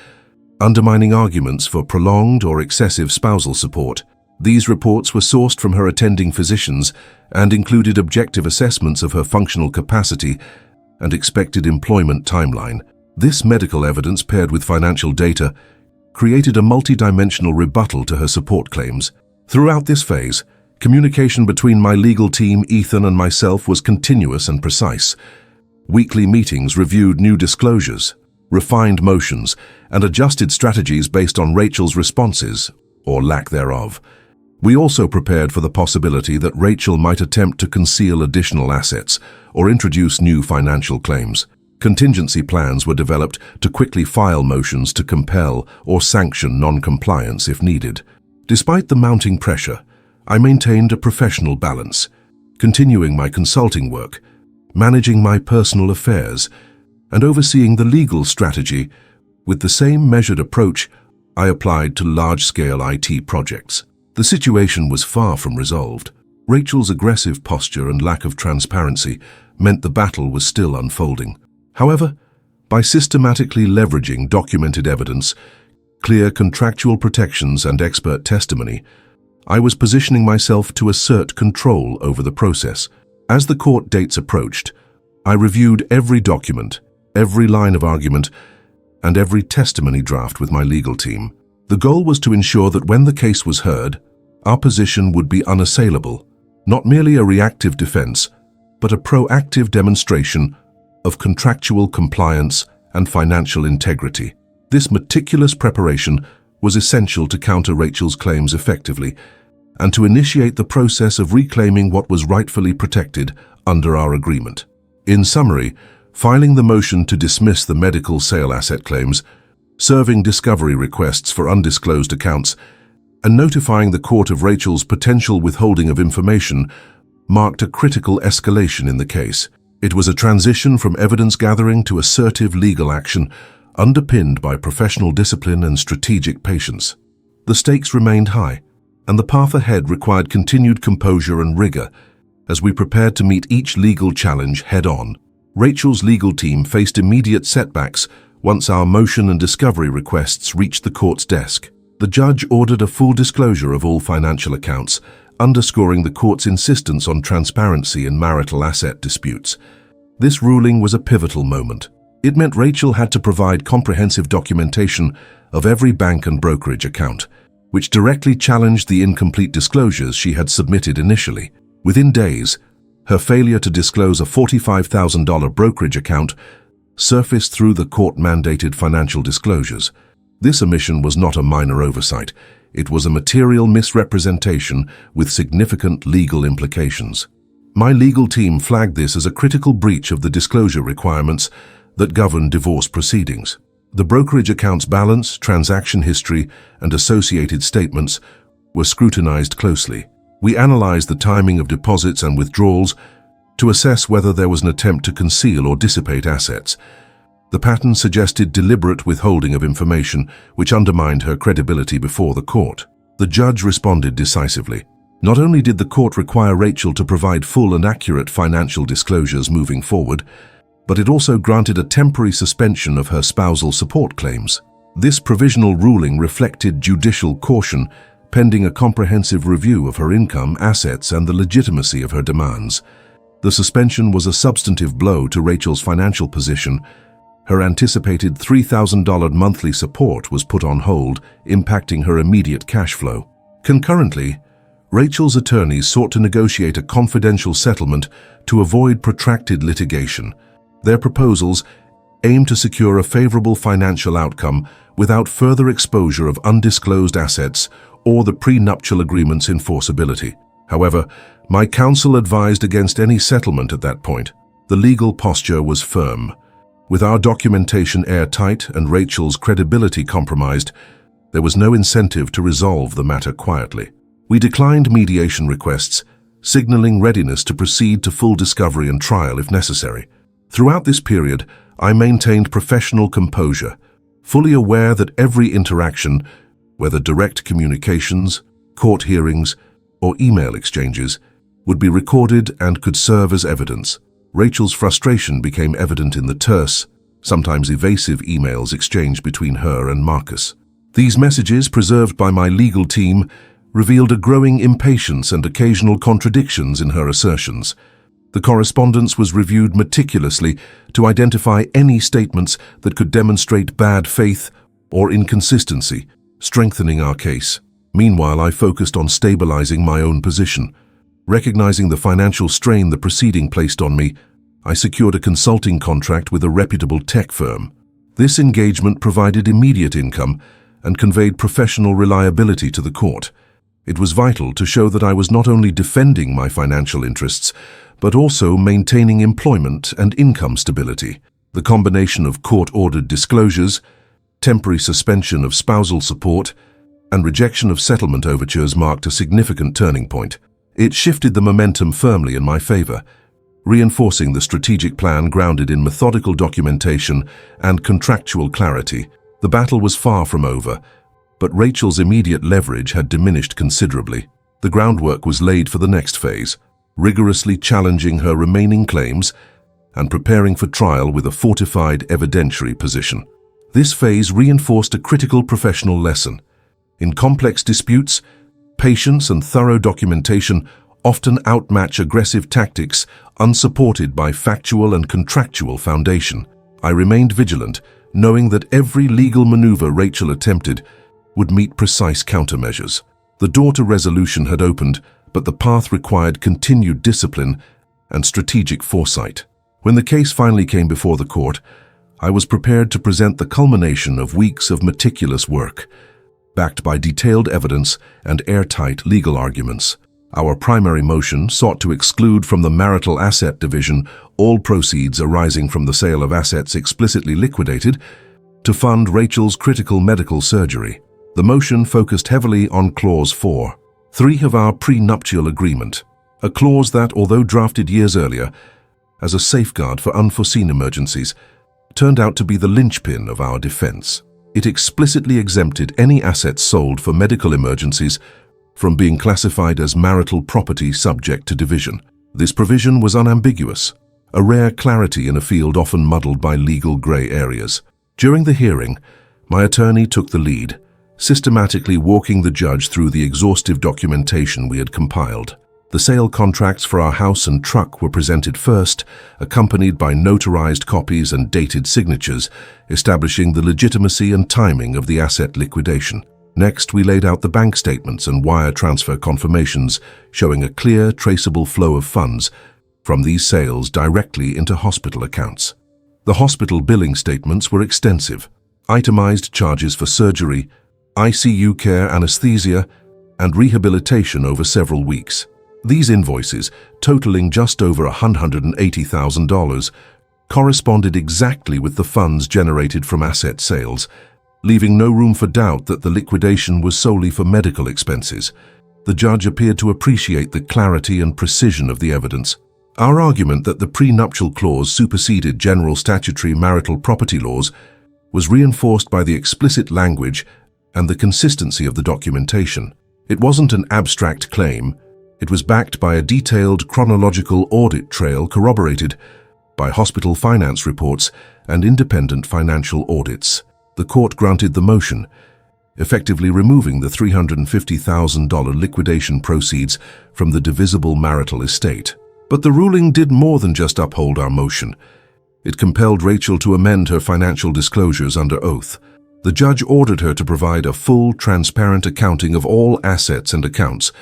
undermining arguments for prolonged or excessive spousal support. These reports were sourced from her attending physicians and included objective assessments of her functional capacity and expected employment timeline. This medical evidence, paired with financial data, created a multi-dimensional rebuttal to her support claims. Throughout this phase, communication between my legal team, Ethan, and myself was continuous and precise. Weekly meetings reviewed new disclosures, refined motions, and adjusted strategies based on Rachel's responses, or lack thereof. We also prepared for the possibility that Rachel might attempt to conceal additional assets or introduce new financial claims. Contingency plans were developed to quickly file motions to compel or sanction non-compliance if needed. Despite the mounting pressure, I maintained a professional balance, continuing my consulting work, managing my personal affairs, and overseeing the legal strategy with the same measured approach I applied to large-scale IT projects. The situation was far from resolved. Rachel's aggressive posture and lack of transparency meant the battle was still unfolding. However, by systematically leveraging documented evidence, clear contractual protections, and expert testimony, I was positioning myself to assert control over the process. As the court dates approached, I reviewed every document, every line of argument, and every testimony draft with my legal team. The goal was to ensure that when the case was heard, our position would be unassailable, not merely a reactive defense, but a proactive demonstration of contractual compliance and financial integrity. This meticulous preparation was essential to counter Rachel's claims effectively and to initiate the process of reclaiming what was rightfully protected under our agreement. In summary, filing the motion to dismiss the medical sale asset claims, serving discovery requests for undisclosed accounts, and notifying the court of Rachel's potential withholding of information marked a critical escalation in the case. It was a transition from evidence gathering to assertive legal action, underpinned by professional discipline and strategic patience. The stakes remained high, and the path ahead required continued composure and rigor as we prepared to meet each legal challenge head-on. Rachel's legal team faced immediate setbacks once our motion and discovery requests reached the court's desk. The judge ordered a full disclosure of all financial accounts, underscoring the court's insistence on transparency in marital asset disputes. This ruling was a pivotal moment. It meant Rachel had to provide comprehensive documentation of every bank and brokerage account, which directly challenged the incomplete disclosures she had submitted initially. Within days, her failure to disclose a $45,000 brokerage account surfaced through the court-mandated financial disclosures. This omission was not a minor oversight. It was a material misrepresentation with significant legal implications. My legal team flagged this as a critical breach of the disclosure requirements that govern divorce proceedings. The brokerage account's balance, transaction history, and associated statements were scrutinized closely. We analyzed the timing of deposits and withdrawals to assess whether there was an attempt to conceal or dissipate assets. The pattern suggested deliberate withholding of information, which undermined her credibility before the court. The judge responded decisively. Not only did the court require Rachel to provide full and accurate financial disclosures moving forward, but it also granted a temporary suspension of her spousal support claims. This provisional ruling reflected judicial caution, pending a comprehensive review of her income, assets, and the legitimacy of her demands. The suspension was a substantive blow to Rachel's financial position. Her anticipated $3,000 monthly support was put on hold, impacting her immediate cash flow. Concurrently, Rachel's attorneys sought to negotiate a confidential settlement to avoid protracted litigation. Their proposals aimed to secure a favorable financial outcome without further exposure of undisclosed assets or the prenuptial agreement's enforceability. However, my counsel advised against any settlement at that point. The legal posture was firm. With our documentation airtight and Rachel's credibility compromised, there was no incentive to resolve the matter quietly. We declined mediation requests, signaling readiness to proceed to full discovery and trial if necessary. Throughout this period, I maintained professional composure, fully aware that every interaction, whether direct communications, court hearings, or email exchanges, would be recorded and could serve as evidence. Rachel's frustration became evident in the terse, sometimes evasive emails exchanged between her and Marcus. These messages, preserved by my legal team, revealed a growing impatience and occasional contradictions in her assertions. The correspondence was reviewed meticulously to identify any statements that could demonstrate bad faith or inconsistency, strengthening our case. Meanwhile, I focused on stabilizing my own position. Recognizing the financial strain the proceeding placed on me, I secured a consulting contract with a reputable tech firm. This engagement provided immediate income and conveyed professional reliability to the court. It was vital to show that I was not only defending my financial interests, but also maintaining employment and income stability. The combination of court-ordered disclosures, temporary suspension of spousal support, and rejection of settlement overtures marked a significant turning point. It shifted the momentum firmly in my favor, reinforcing the strategic plan grounded in methodical documentation and contractual clarity. The battle was far from over, but Rachel's immediate leverage had diminished considerably. The groundwork was laid for the next phase, rigorously challenging her remaining claims and preparing for trial with a fortified evidentiary position. This phase reinforced a critical professional lesson. In complex disputes, patience and thorough documentation often outmatch aggressive tactics unsupported by factual and contractual foundation. I remained vigilant, knowing that every legal maneuver Rachel attempted would meet precise countermeasures. The door to resolution had opened, but the path required continued discipline and strategic foresight. When the case finally came before the court, I was prepared to present the culmination of weeks of meticulous work, backed by detailed evidence and airtight legal arguments. Our primary motion sought to exclude from the marital asset division all proceeds arising from the sale of assets explicitly liquidated to fund Rachel's critical medical surgery. The motion focused heavily on Clause 4.3 of our prenuptial agreement, a clause that, although drafted years earlier as a safeguard for unforeseen emergencies, turned out to be the linchpin of our defense. It explicitly exempted any assets sold for medical emergencies from being classified as marital property subject to division. This provision was unambiguous, a rare clarity in a field often muddled by legal gray areas. During the hearing, my attorney took the lead, systematically walking the judge through the exhaustive documentation we had compiled. The sale contracts for our house and truck were presented first, accompanied by notarized copies and dated signatures, establishing the legitimacy and timing of the asset liquidation. Next, we laid out the bank statements and wire transfer confirmations showing a clear, traceable flow of funds from these sales directly into hospital accounts. The hospital billing statements were extensive, itemized charges for surgery, ICU care, anesthesia, and rehabilitation over several weeks. These invoices, totaling just over $180,000, corresponded exactly with the funds generated from asset sales, leaving no room for doubt that the liquidation was solely for medical expenses. The judge appeared to appreciate the clarity and precision of the evidence. Our argument that the prenuptial clause superseded general statutory marital property laws was reinforced by the explicit language and the consistency of the documentation. It wasn't an abstract claim. It was backed by a detailed chronological audit trail corroborated by hospital finance reports and independent financial audits. The court granted the motion, effectively removing the $350,000 liquidation proceeds from the divisible marital estate. But the ruling did more than just uphold our motion. It compelled Rachel to amend her financial disclosures under oath. The judge ordered her to provide a full, transparent accounting of all assets and accounts,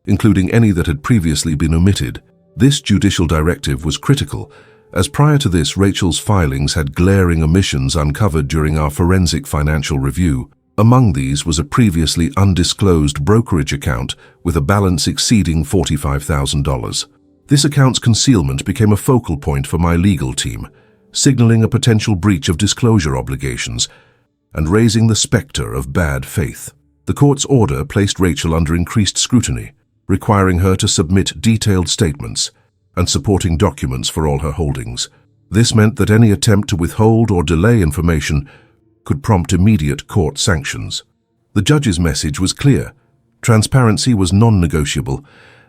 including any that had previously been omitted. This judicial directive was critical, as prior to this, Rachel's filings had glaring omissions uncovered during our forensic financial review. Among these was a previously undisclosed brokerage account with a balance exceeding $45,000. This account's concealment became a focal point for my legal team, signaling a potential breach of disclosure obligations and raising the specter of bad faith. The court's order placed Rachel under increased scrutiny, requiring her to submit detailed statements and supporting documents for all her holdings. This meant that any attempt to withhold or delay information could prompt immediate court sanctions. The judge's message was clear. Transparency was non-negotiable,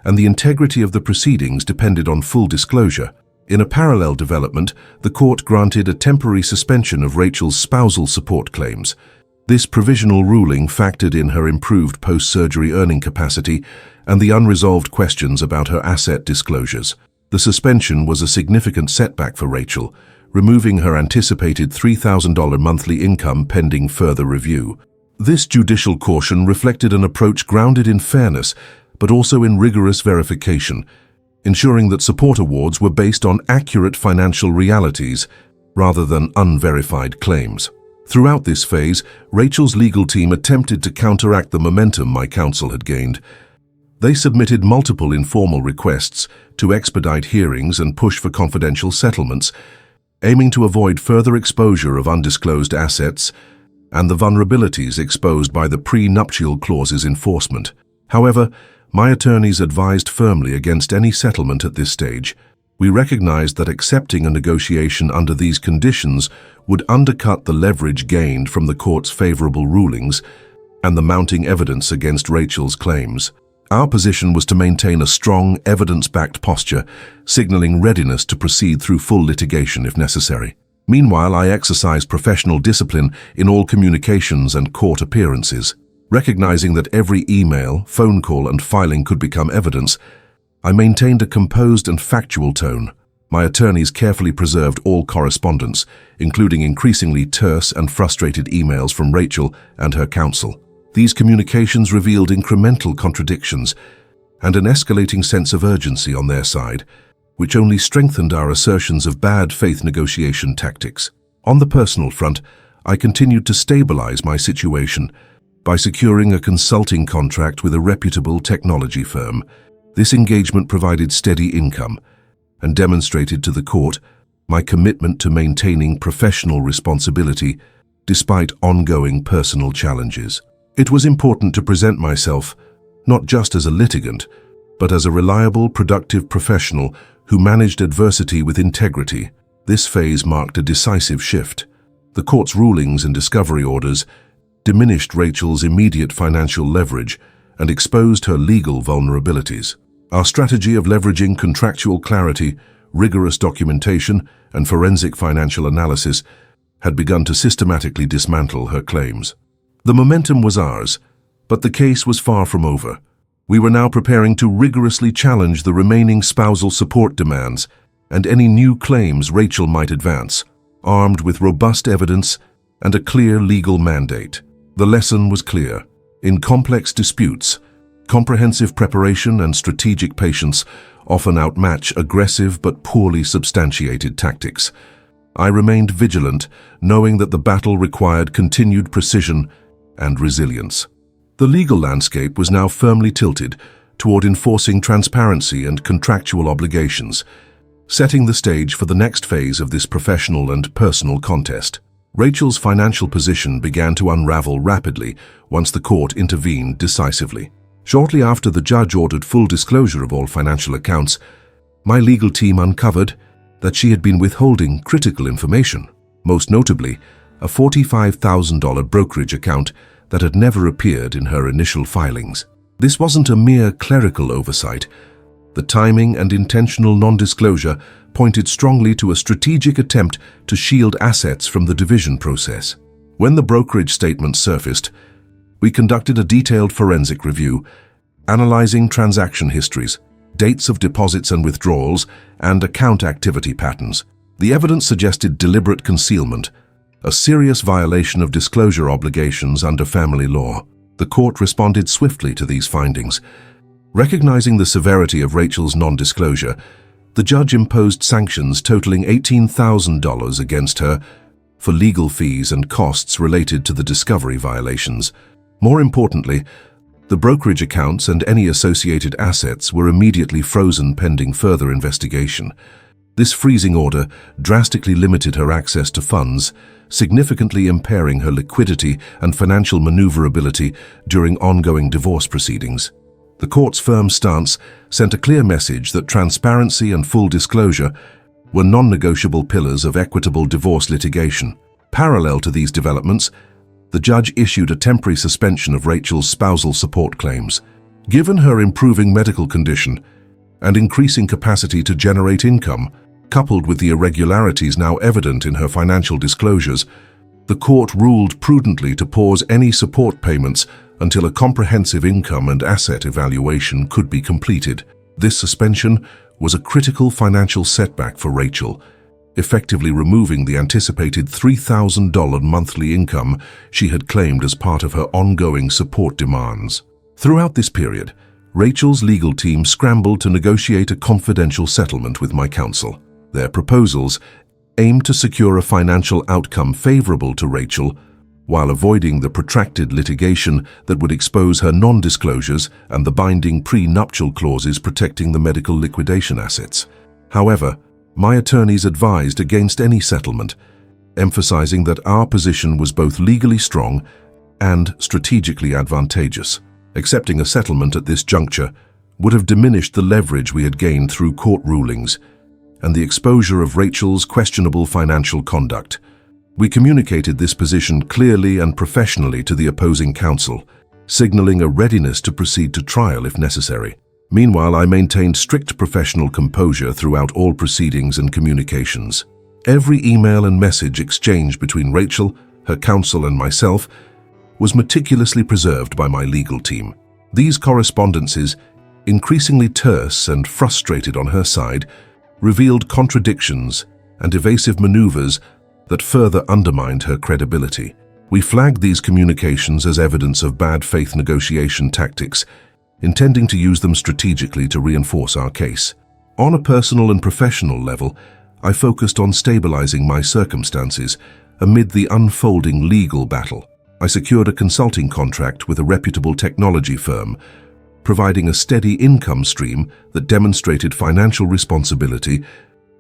and the integrity of the proceedings depended on full disclosure. In a parallel development, the court granted a temporary suspension of Rachel's spousal support claims. This provisional ruling factored in her improved post-surgery earning capacity and the unresolved questions about her asset disclosures. The suspension was a significant setback for Rachel, removing her anticipated $3,000 monthly income pending further review. This judicial caution reflected an approach grounded in fairness, but also in rigorous verification, ensuring that support awards were based on accurate financial realities rather than unverified claims. Throughout this phase, Rachel's legal team attempted to counteract the momentum my counsel had gained. They submitted multiple informal requests to expedite hearings and push for confidential settlements, aiming to avoid further exposure of undisclosed assets and the vulnerabilities exposed by the prenuptial clause's enforcement. However, my attorneys advised firmly against any settlement at this stage. We recognized that accepting a negotiation under these conditions would undercut the leverage gained from the court's favorable rulings and the mounting evidence against Rachel's claims. Our position was to maintain a strong, evidence-backed posture, signaling readiness to proceed through full litigation if necessary. Meanwhile, I exercised professional discipline in all communications and court appearances. Recognizing that every email, phone call, and filing could become evidence, I maintained a composed and factual tone. My attorneys carefully preserved all correspondence, including increasingly terse and frustrated emails from Rachel and her counsel. These communications revealed incremental contradictions and an escalating sense of urgency on their side, which only strengthened our assertions of bad faith negotiation tactics. On the personal front, I continued to stabilize my situation by securing a consulting contract with a reputable technology firm. This engagement provided steady income and demonstrated to the court my commitment to maintaining professional responsibility despite ongoing personal challenges. It was important to present myself not just as a litigant, but as a reliable, productive professional who managed adversity with integrity. This phase marked a decisive shift. The court's rulings and discovery orders diminished Rachel's immediate financial leverage and exposed her legal vulnerabilities. Our strategy of leveraging contractual clarity, rigorous documentation, and forensic financial analysis had begun to systematically dismantle her claims. The momentum was ours, but the case was far from over. We were now preparing to rigorously challenge the remaining spousal support demands and any new claims Rachel might advance, armed with robust evidence and a clear legal mandate. The lesson was clear. In complex disputes, comprehensive preparation and strategic patience often outmatch aggressive but poorly substantiated tactics. I remained vigilant, knowing that the battle required continued precision and resilience. The legal landscape was now firmly tilted toward enforcing transparency and contractual obligations, setting the stage for the next phase of this professional and personal contest. Rachel's financial position began to unravel rapidly once the court intervened decisively. Shortly after the judge ordered full disclosure of all financial accounts, my legal team uncovered that she had been withholding critical information, most notably a $45,000 brokerage account that had never appeared in her initial filings. This wasn't a mere clerical oversight. The timing and intentional non-disclosure pointed strongly to a strategic attempt to shield assets from the division process. When the brokerage statement surfaced, we conducted a detailed forensic review, analyzing transaction histories, dates of deposits and withdrawals, and account activity patterns. The evidence suggested deliberate concealment, a serious violation of disclosure obligations under family law. The court responded swiftly to these findings. Recognizing the severity of Rachel's non-disclosure, the judge imposed sanctions totaling $18,000 against her for legal fees and costs related to the discovery violations. More importantly, the brokerage accounts and any associated assets were immediately frozen pending further investigation. This freezing order drastically limited her access to funds, significantly impairing her liquidity and financial maneuverability during ongoing divorce proceedings. The court's firm stance sent a clear message that transparency and full disclosure were non-negotiable pillars of equitable divorce litigation. Parallel to these developments, the judge issued a temporary suspension of Rachel's spousal support claims. Given her improving medical condition and increasing capacity to generate income, coupled with the irregularities now evident in her financial disclosures, the court ruled prudently to pause any support payments until a comprehensive income and asset evaluation could be completed. This suspension was a critical financial setback for Rachel, effectively removing the anticipated $3,000 monthly income she had claimed as part of her ongoing support demands. Throughout this period, Rachel's legal team scrambled to negotiate a confidential settlement with my counsel. Their proposals aimed to secure a financial outcome favorable to Rachel while avoiding the protracted litigation that would expose her non-disclosures and the binding pre-nuptial clauses protecting the medical liquidation assets. However, my attorneys advised against any settlement, emphasizing that our position was both legally strong and strategically advantageous. Accepting a settlement at this juncture would have diminished the leverage we had gained through court rulings and the exposure of Rachel's questionable financial conduct. We communicated this position clearly and professionally to the opposing counsel, signaling a readiness to proceed to trial if necessary. Meanwhile, I maintained strict professional composure throughout all proceedings and communications. Every email and message exchanged between Rachel, her counsel, and myself was meticulously preserved by my legal team. These correspondences, increasingly terse and frustrated on her side, revealed contradictions and evasive maneuvers that further undermined her credibility. We flagged these communications as evidence of bad faith negotiation tactics, intending to use them strategically to reinforce our case. On a personal and professional level, I focused on stabilizing my circumstances amid the unfolding legal battle. I secured a consulting contract with a reputable technology firm, providing a steady income stream that demonstrated financial responsibility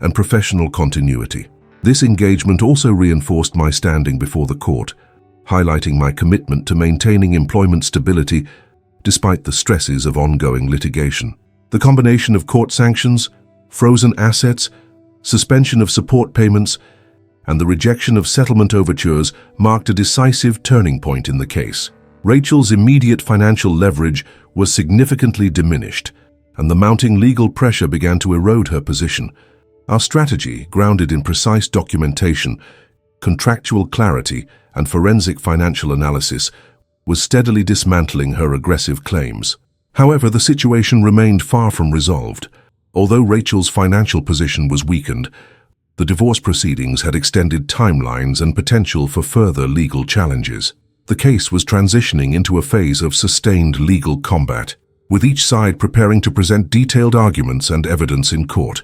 and professional continuity. This engagement also reinforced my standing before the court, highlighting my commitment to maintaining employment stability despite the stresses of ongoing litigation. The combination of court sanctions, frozen assets, suspension of support payments, and the rejection of settlement overtures marked a decisive turning point in the case. Rachel's immediate financial leverage was significantly diminished, and the mounting legal pressure began to erode her position. Our strategy, grounded in precise documentation, contractual clarity, and forensic financial analysis, was steadily dismantling her aggressive claims. However, the situation remained far from resolved. Although Rachel's financial position was weakened, the divorce proceedings had extended timelines and potential for further legal challenges. The case was transitioning into a phase of sustained legal combat, with each side preparing to present detailed arguments and evidence in court.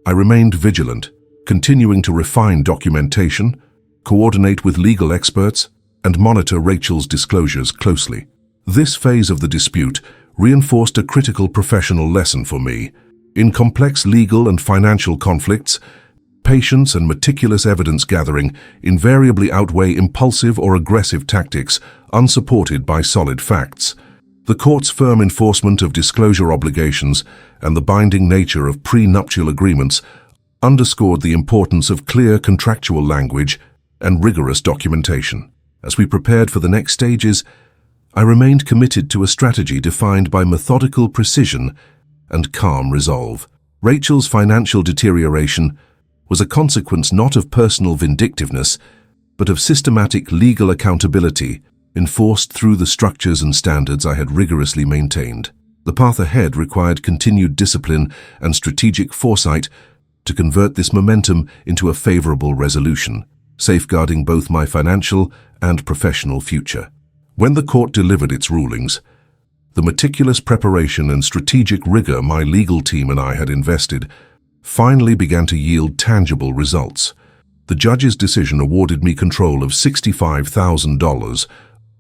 I remained vigilant, continuing to refine documentation, coordinate with legal experts, and monitor Rachel's disclosures closely. This phase of the dispute reinforced a critical professional lesson for me. In complex legal and financial conflicts, patience and meticulous evidence gathering invariably outweigh impulsive or aggressive tactics unsupported by solid facts. The court's firm enforcement of disclosure obligations and the binding nature of prenuptial agreements underscored the importance of clear contractual language and rigorous documentation. As we prepared for the next stages, I remained committed to a strategy defined by methodical precision and calm resolve. Rachel's financial deterioration was a consequence not of personal vindictiveness, but of systematic legal accountability enforced through the structures and standards I had rigorously maintained. The path ahead required continued discipline and strategic foresight to convert this momentum into a favorable resolution, safeguarding both my financial and professional future. When the court delivered its rulings, the meticulous preparation and strategic rigor my legal team and I had invested finally began to yield tangible results. The judge's decision awarded me control of $65,000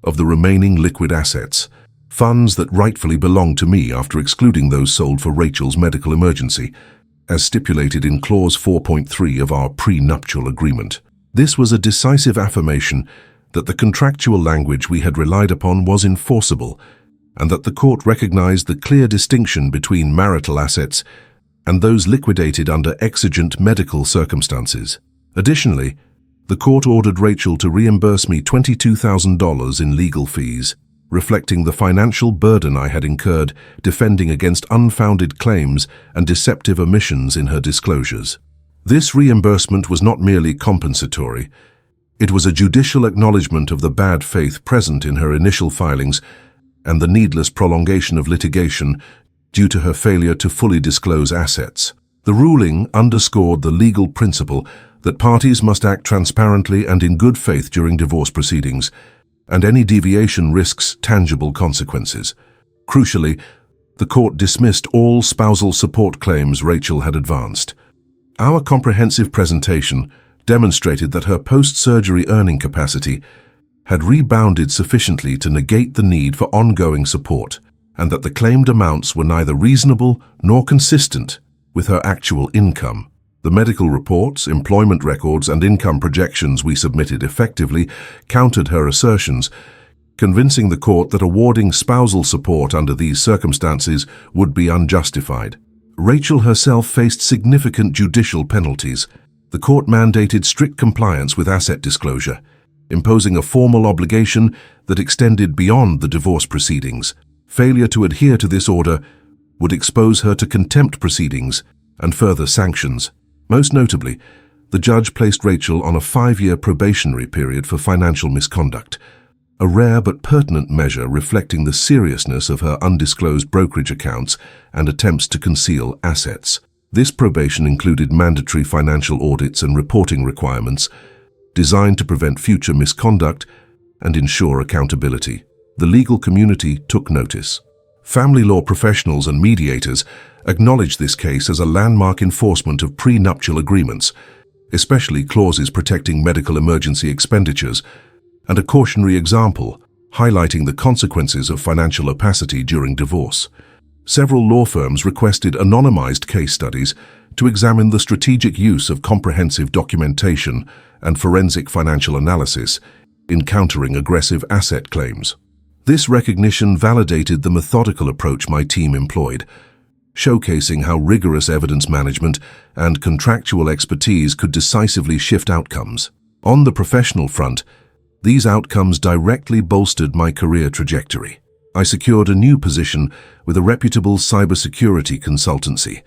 of the remaining liquid assets, funds that rightfully belonged to me after excluding those sold for Rachel's medical emergency, as stipulated in Clause 4.3 of our prenuptial agreement. This was a decisive affirmation that the contractual language we had relied upon was enforceable, and that the court recognized the clear distinction between marital assets and those liquidated under exigent medical circumstances. Additionally, the court ordered Rachel to reimburse me $22,000 in legal fees, reflecting the financial burden I had incurred defending against unfounded claims and deceptive omissions in her disclosures. This reimbursement was not merely compensatory. It was a judicial acknowledgement of the bad faith present in her initial filings and the needless prolongation of litigation due to her failure to fully disclose assets. The ruling underscored the legal principle that parties must act transparently and in good faith during divorce proceedings, and any deviation risks tangible consequences. Crucially, the court dismissed all spousal support claims Rachel had advanced. Our comprehensive presentation demonstrated that her post-surgery earning capacity had rebounded sufficiently to negate the need for ongoing support, and that the claimed amounts were neither reasonable nor consistent with her actual income. The medical reports, employment records, and income projections we submitted effectively countered her assertions, convincing the court that awarding spousal support under these circumstances would be unjustified. Rachel herself faced significant judicial penalties. The court mandated strict compliance with asset disclosure, imposing a formal obligation that extended beyond the divorce proceedings. Failure to adhere to this order would expose her to contempt proceedings and further sanctions. Most notably, the judge placed Rachel on a 5-year probationary period for financial misconduct, a rare but pertinent measure reflecting the seriousness of her undisclosed brokerage accounts and attempts to conceal assets. This probation included mandatory financial audits and reporting requirements designed to prevent future misconduct and ensure accountability. The legal community took notice. Family law professionals and mediators acknowledged this case as a landmark enforcement of prenuptial agreements, especially clauses protecting medical emergency expenditures, and a cautionary example highlighting the consequences of financial opacity during divorce. Several law firms requested anonymized case studies to examine the strategic use of comprehensive documentation and forensic financial analysis in countering aggressive asset claims. This recognition validated the methodical approach my team employed, showcasing how rigorous evidence management and contractual expertise could decisively shift outcomes. On the professional front, these outcomes directly bolstered my career trajectory. I secured a new position with a reputable cybersecurity consultancy,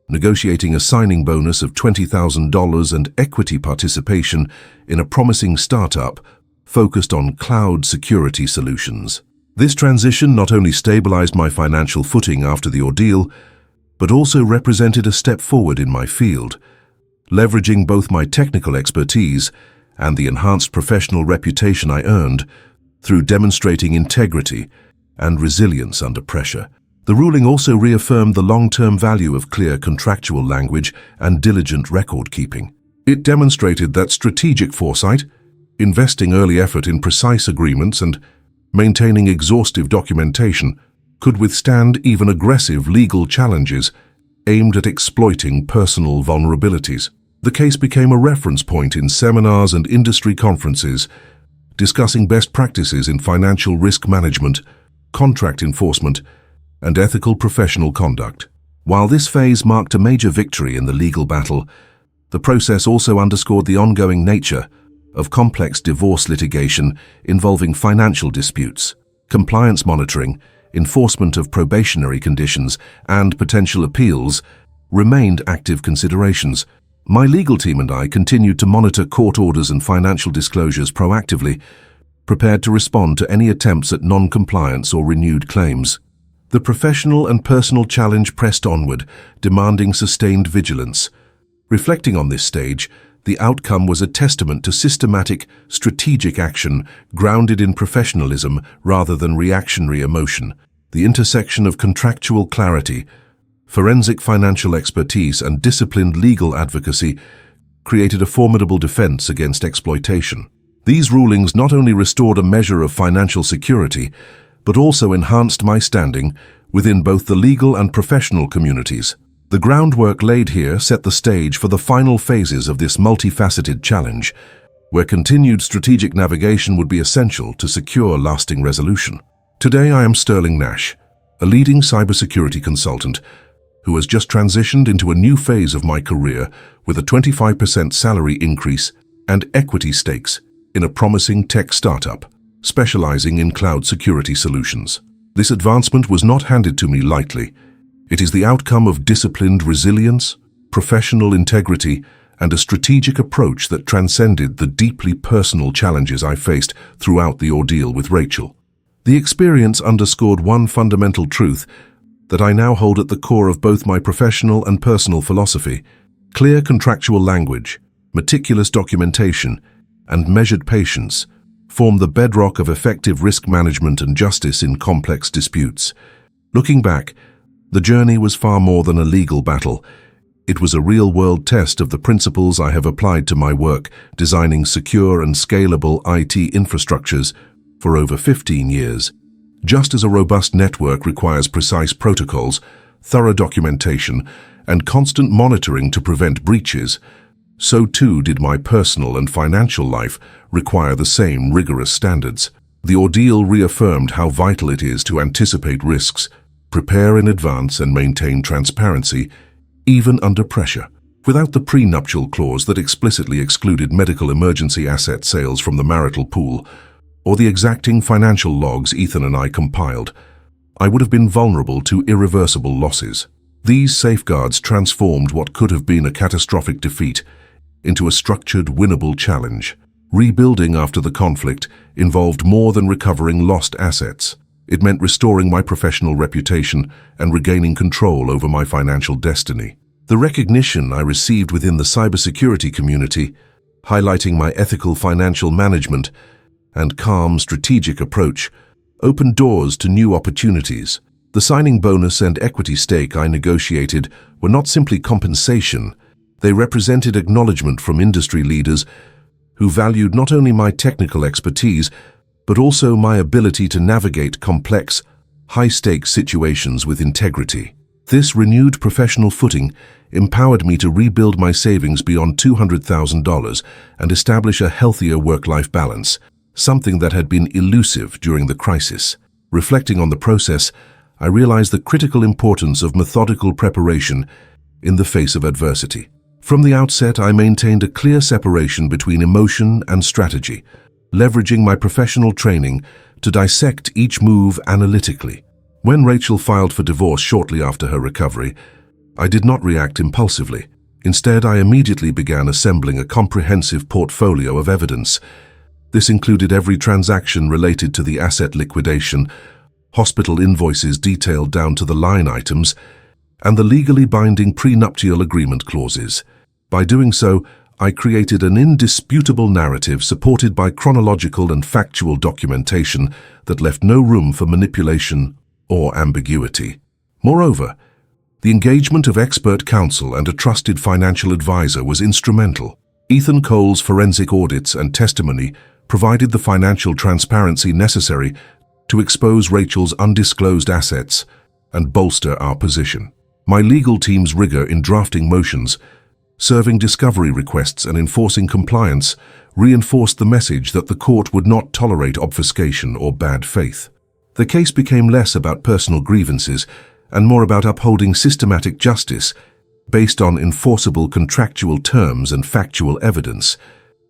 negotiating a signing bonus of $20,000 and equity participation in a promising startup focused on cloud security solutions. This transition not only stabilized my financial footing after the ordeal, but also represented a step forward in my field. Leveraging both my technical expertise and the enhanced professional reputation I earned, through demonstrating integrity and resilience under pressure. The ruling also reaffirmed the long-term value of clear contractual language and diligent record-keeping. It demonstrated that strategic foresight, investing early effort in precise agreements and maintaining exhaustive documentation could withstand even aggressive legal challenges aimed at exploiting personal vulnerabilities. The case became a reference point in seminars and industry conferences, discussing best practices in financial risk management, contract enforcement, and ethical professional conduct. While this phase marked a major victory in the legal battle, the process also underscored the ongoing nature of complex divorce litigation involving financial disputes, compliance monitoring, enforcement of probationary conditions, and potential appeals remained active considerations. My legal team and I continued to monitor court orders and financial disclosures proactively, prepared to respond to any attempts at non-compliance or renewed claims. The professional and personal challenge pressed onward, demanding sustained vigilance. Reflecting on this stage, the outcome was a testament to systematic, strategic action grounded in professionalism rather than reactionary emotion. The intersection of contractual clarity, forensic financial expertise, and disciplined legal advocacy created a formidable defense against exploitation. These rulings not only restored a measure of financial security, but also enhanced my standing within both the legal and professional communities. The groundwork laid here set the stage for the final phases of this multifaceted challenge, where continued strategic navigation would be essential to secure lasting resolution. Today I am Sterling Nash, a leading cybersecurity consultant who has just transitioned into a new phase of my career with a 25% salary increase and equity stakes in a promising tech startup specializing in cloud security solutions. This advancement was not handed to me lightly. It is the outcome of disciplined resilience, professional integrity, and a strategic approach that transcended the deeply personal challenges I faced throughout the ordeal with Rachel. The experience underscored one fundamental truth that I now hold at the core of both my professional and personal philosophy: clear contractual language, meticulous documentation, and measured patience form the bedrock of effective risk management and justice in complex disputes. Looking back, the journey was far more than a legal battle. It was a real-world test of the principles I have applied to my work, designing secure and scalable IT infrastructures for over 15 years. Just as a robust network requires precise protocols, thorough documentation, and constant monitoring to prevent breaches, so too did my personal and financial life require the same rigorous standards. The ordeal reaffirmed how vital it is to anticipate risks, prepare in advance, and maintain transparency, even under pressure. Without the prenuptial clause that explicitly excluded medical emergency asset sales from the marital pool, or the exacting financial logs Ethan and I compiled, I would have been vulnerable to irreversible losses. These safeguards transformed what could have been a catastrophic defeat into a structured, winnable challenge. Rebuilding after the conflict involved more than recovering lost assets. It meant restoring my professional reputation and regaining control over my financial destiny. The recognition I received within the cybersecurity community, highlighting my ethical financial management and calm, strategic approach, opened doors to new opportunities. The signing bonus and equity stake I negotiated were not simply compensation. They represented acknowledgement from industry leaders who valued not only my technical expertise, but also my ability to navigate complex, high-stakes situations with integrity. This renewed professional footing empowered me to rebuild my savings beyond $200,000 and establish a healthier work-life balance, something that had been elusive during the crisis. Reflecting on the process, I realized the critical importance of methodical preparation in the face of adversity. From the outset, I maintained a clear separation between emotion and strategy, leveraging my professional training to dissect each move analytically. When Rachel filed for divorce shortly after her recovery, I did not react impulsively. Instead, I immediately began assembling a comprehensive portfolio of evidence. This included every transaction related to the asset liquidation, hospital invoices detailed down to the line items, and the legally binding prenuptial agreement clauses. By doing so, I created an indisputable narrative supported by chronological and factual documentation that left no room for manipulation or ambiguity. Moreover, the engagement of expert counsel and a trusted financial advisor was instrumental. Ethan Cole's forensic audits and testimony provided the financial transparency necessary to expose Rachel's undisclosed assets and bolster our position. My legal team's rigor in drafting motions, serving discovery requests and enforcing compliance reinforced the message that the court would not tolerate obfuscation or bad faith. The case became less about personal grievances and more about upholding systematic justice based on enforceable contractual terms and factual evidence.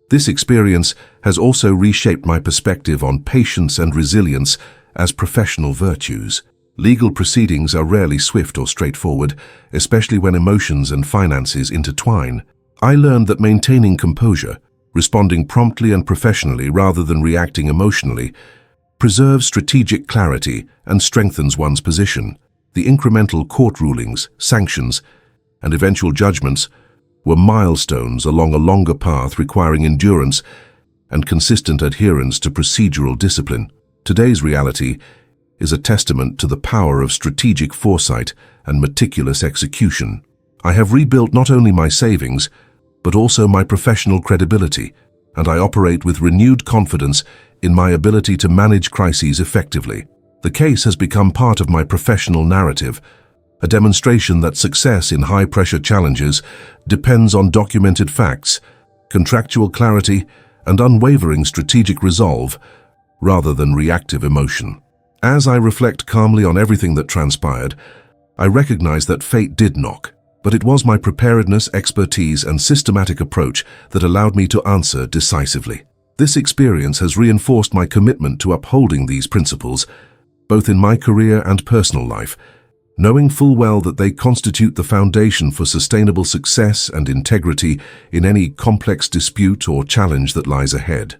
This experience has also reshaped my perspective on patience and resilience as professional virtues. Legal proceedings are rarely swift or straightforward, especially when emotions and finances intertwine. I learned that maintaining composure, responding promptly and professionally rather than reacting emotionally, preserves strategic clarity and strengthens one's position. The incremental court rulings, sanctions, and eventual judgments were milestones along a longer path requiring endurance and consistent adherence to procedural discipline. Today's reality is a testament to the power of strategic foresight and meticulous execution. I have rebuilt not only my savings, but also my professional credibility, and I operate with renewed confidence in my ability to manage crises effectively. The case has become part of my professional narrative, a demonstration that success in high-pressure challenges depends on documented facts, contractual clarity, and unwavering strategic resolve, rather than reactive emotion. As I reflect calmly on everything that transpired, I recognize that fate did knock, but it was my preparedness, expertise, and systematic approach that allowed me to answer decisively. This experience has reinforced my commitment to upholding these principles, both in my career and personal life, knowing full well that they constitute the foundation for sustainable success and integrity in any complex dispute or challenge that lies ahead.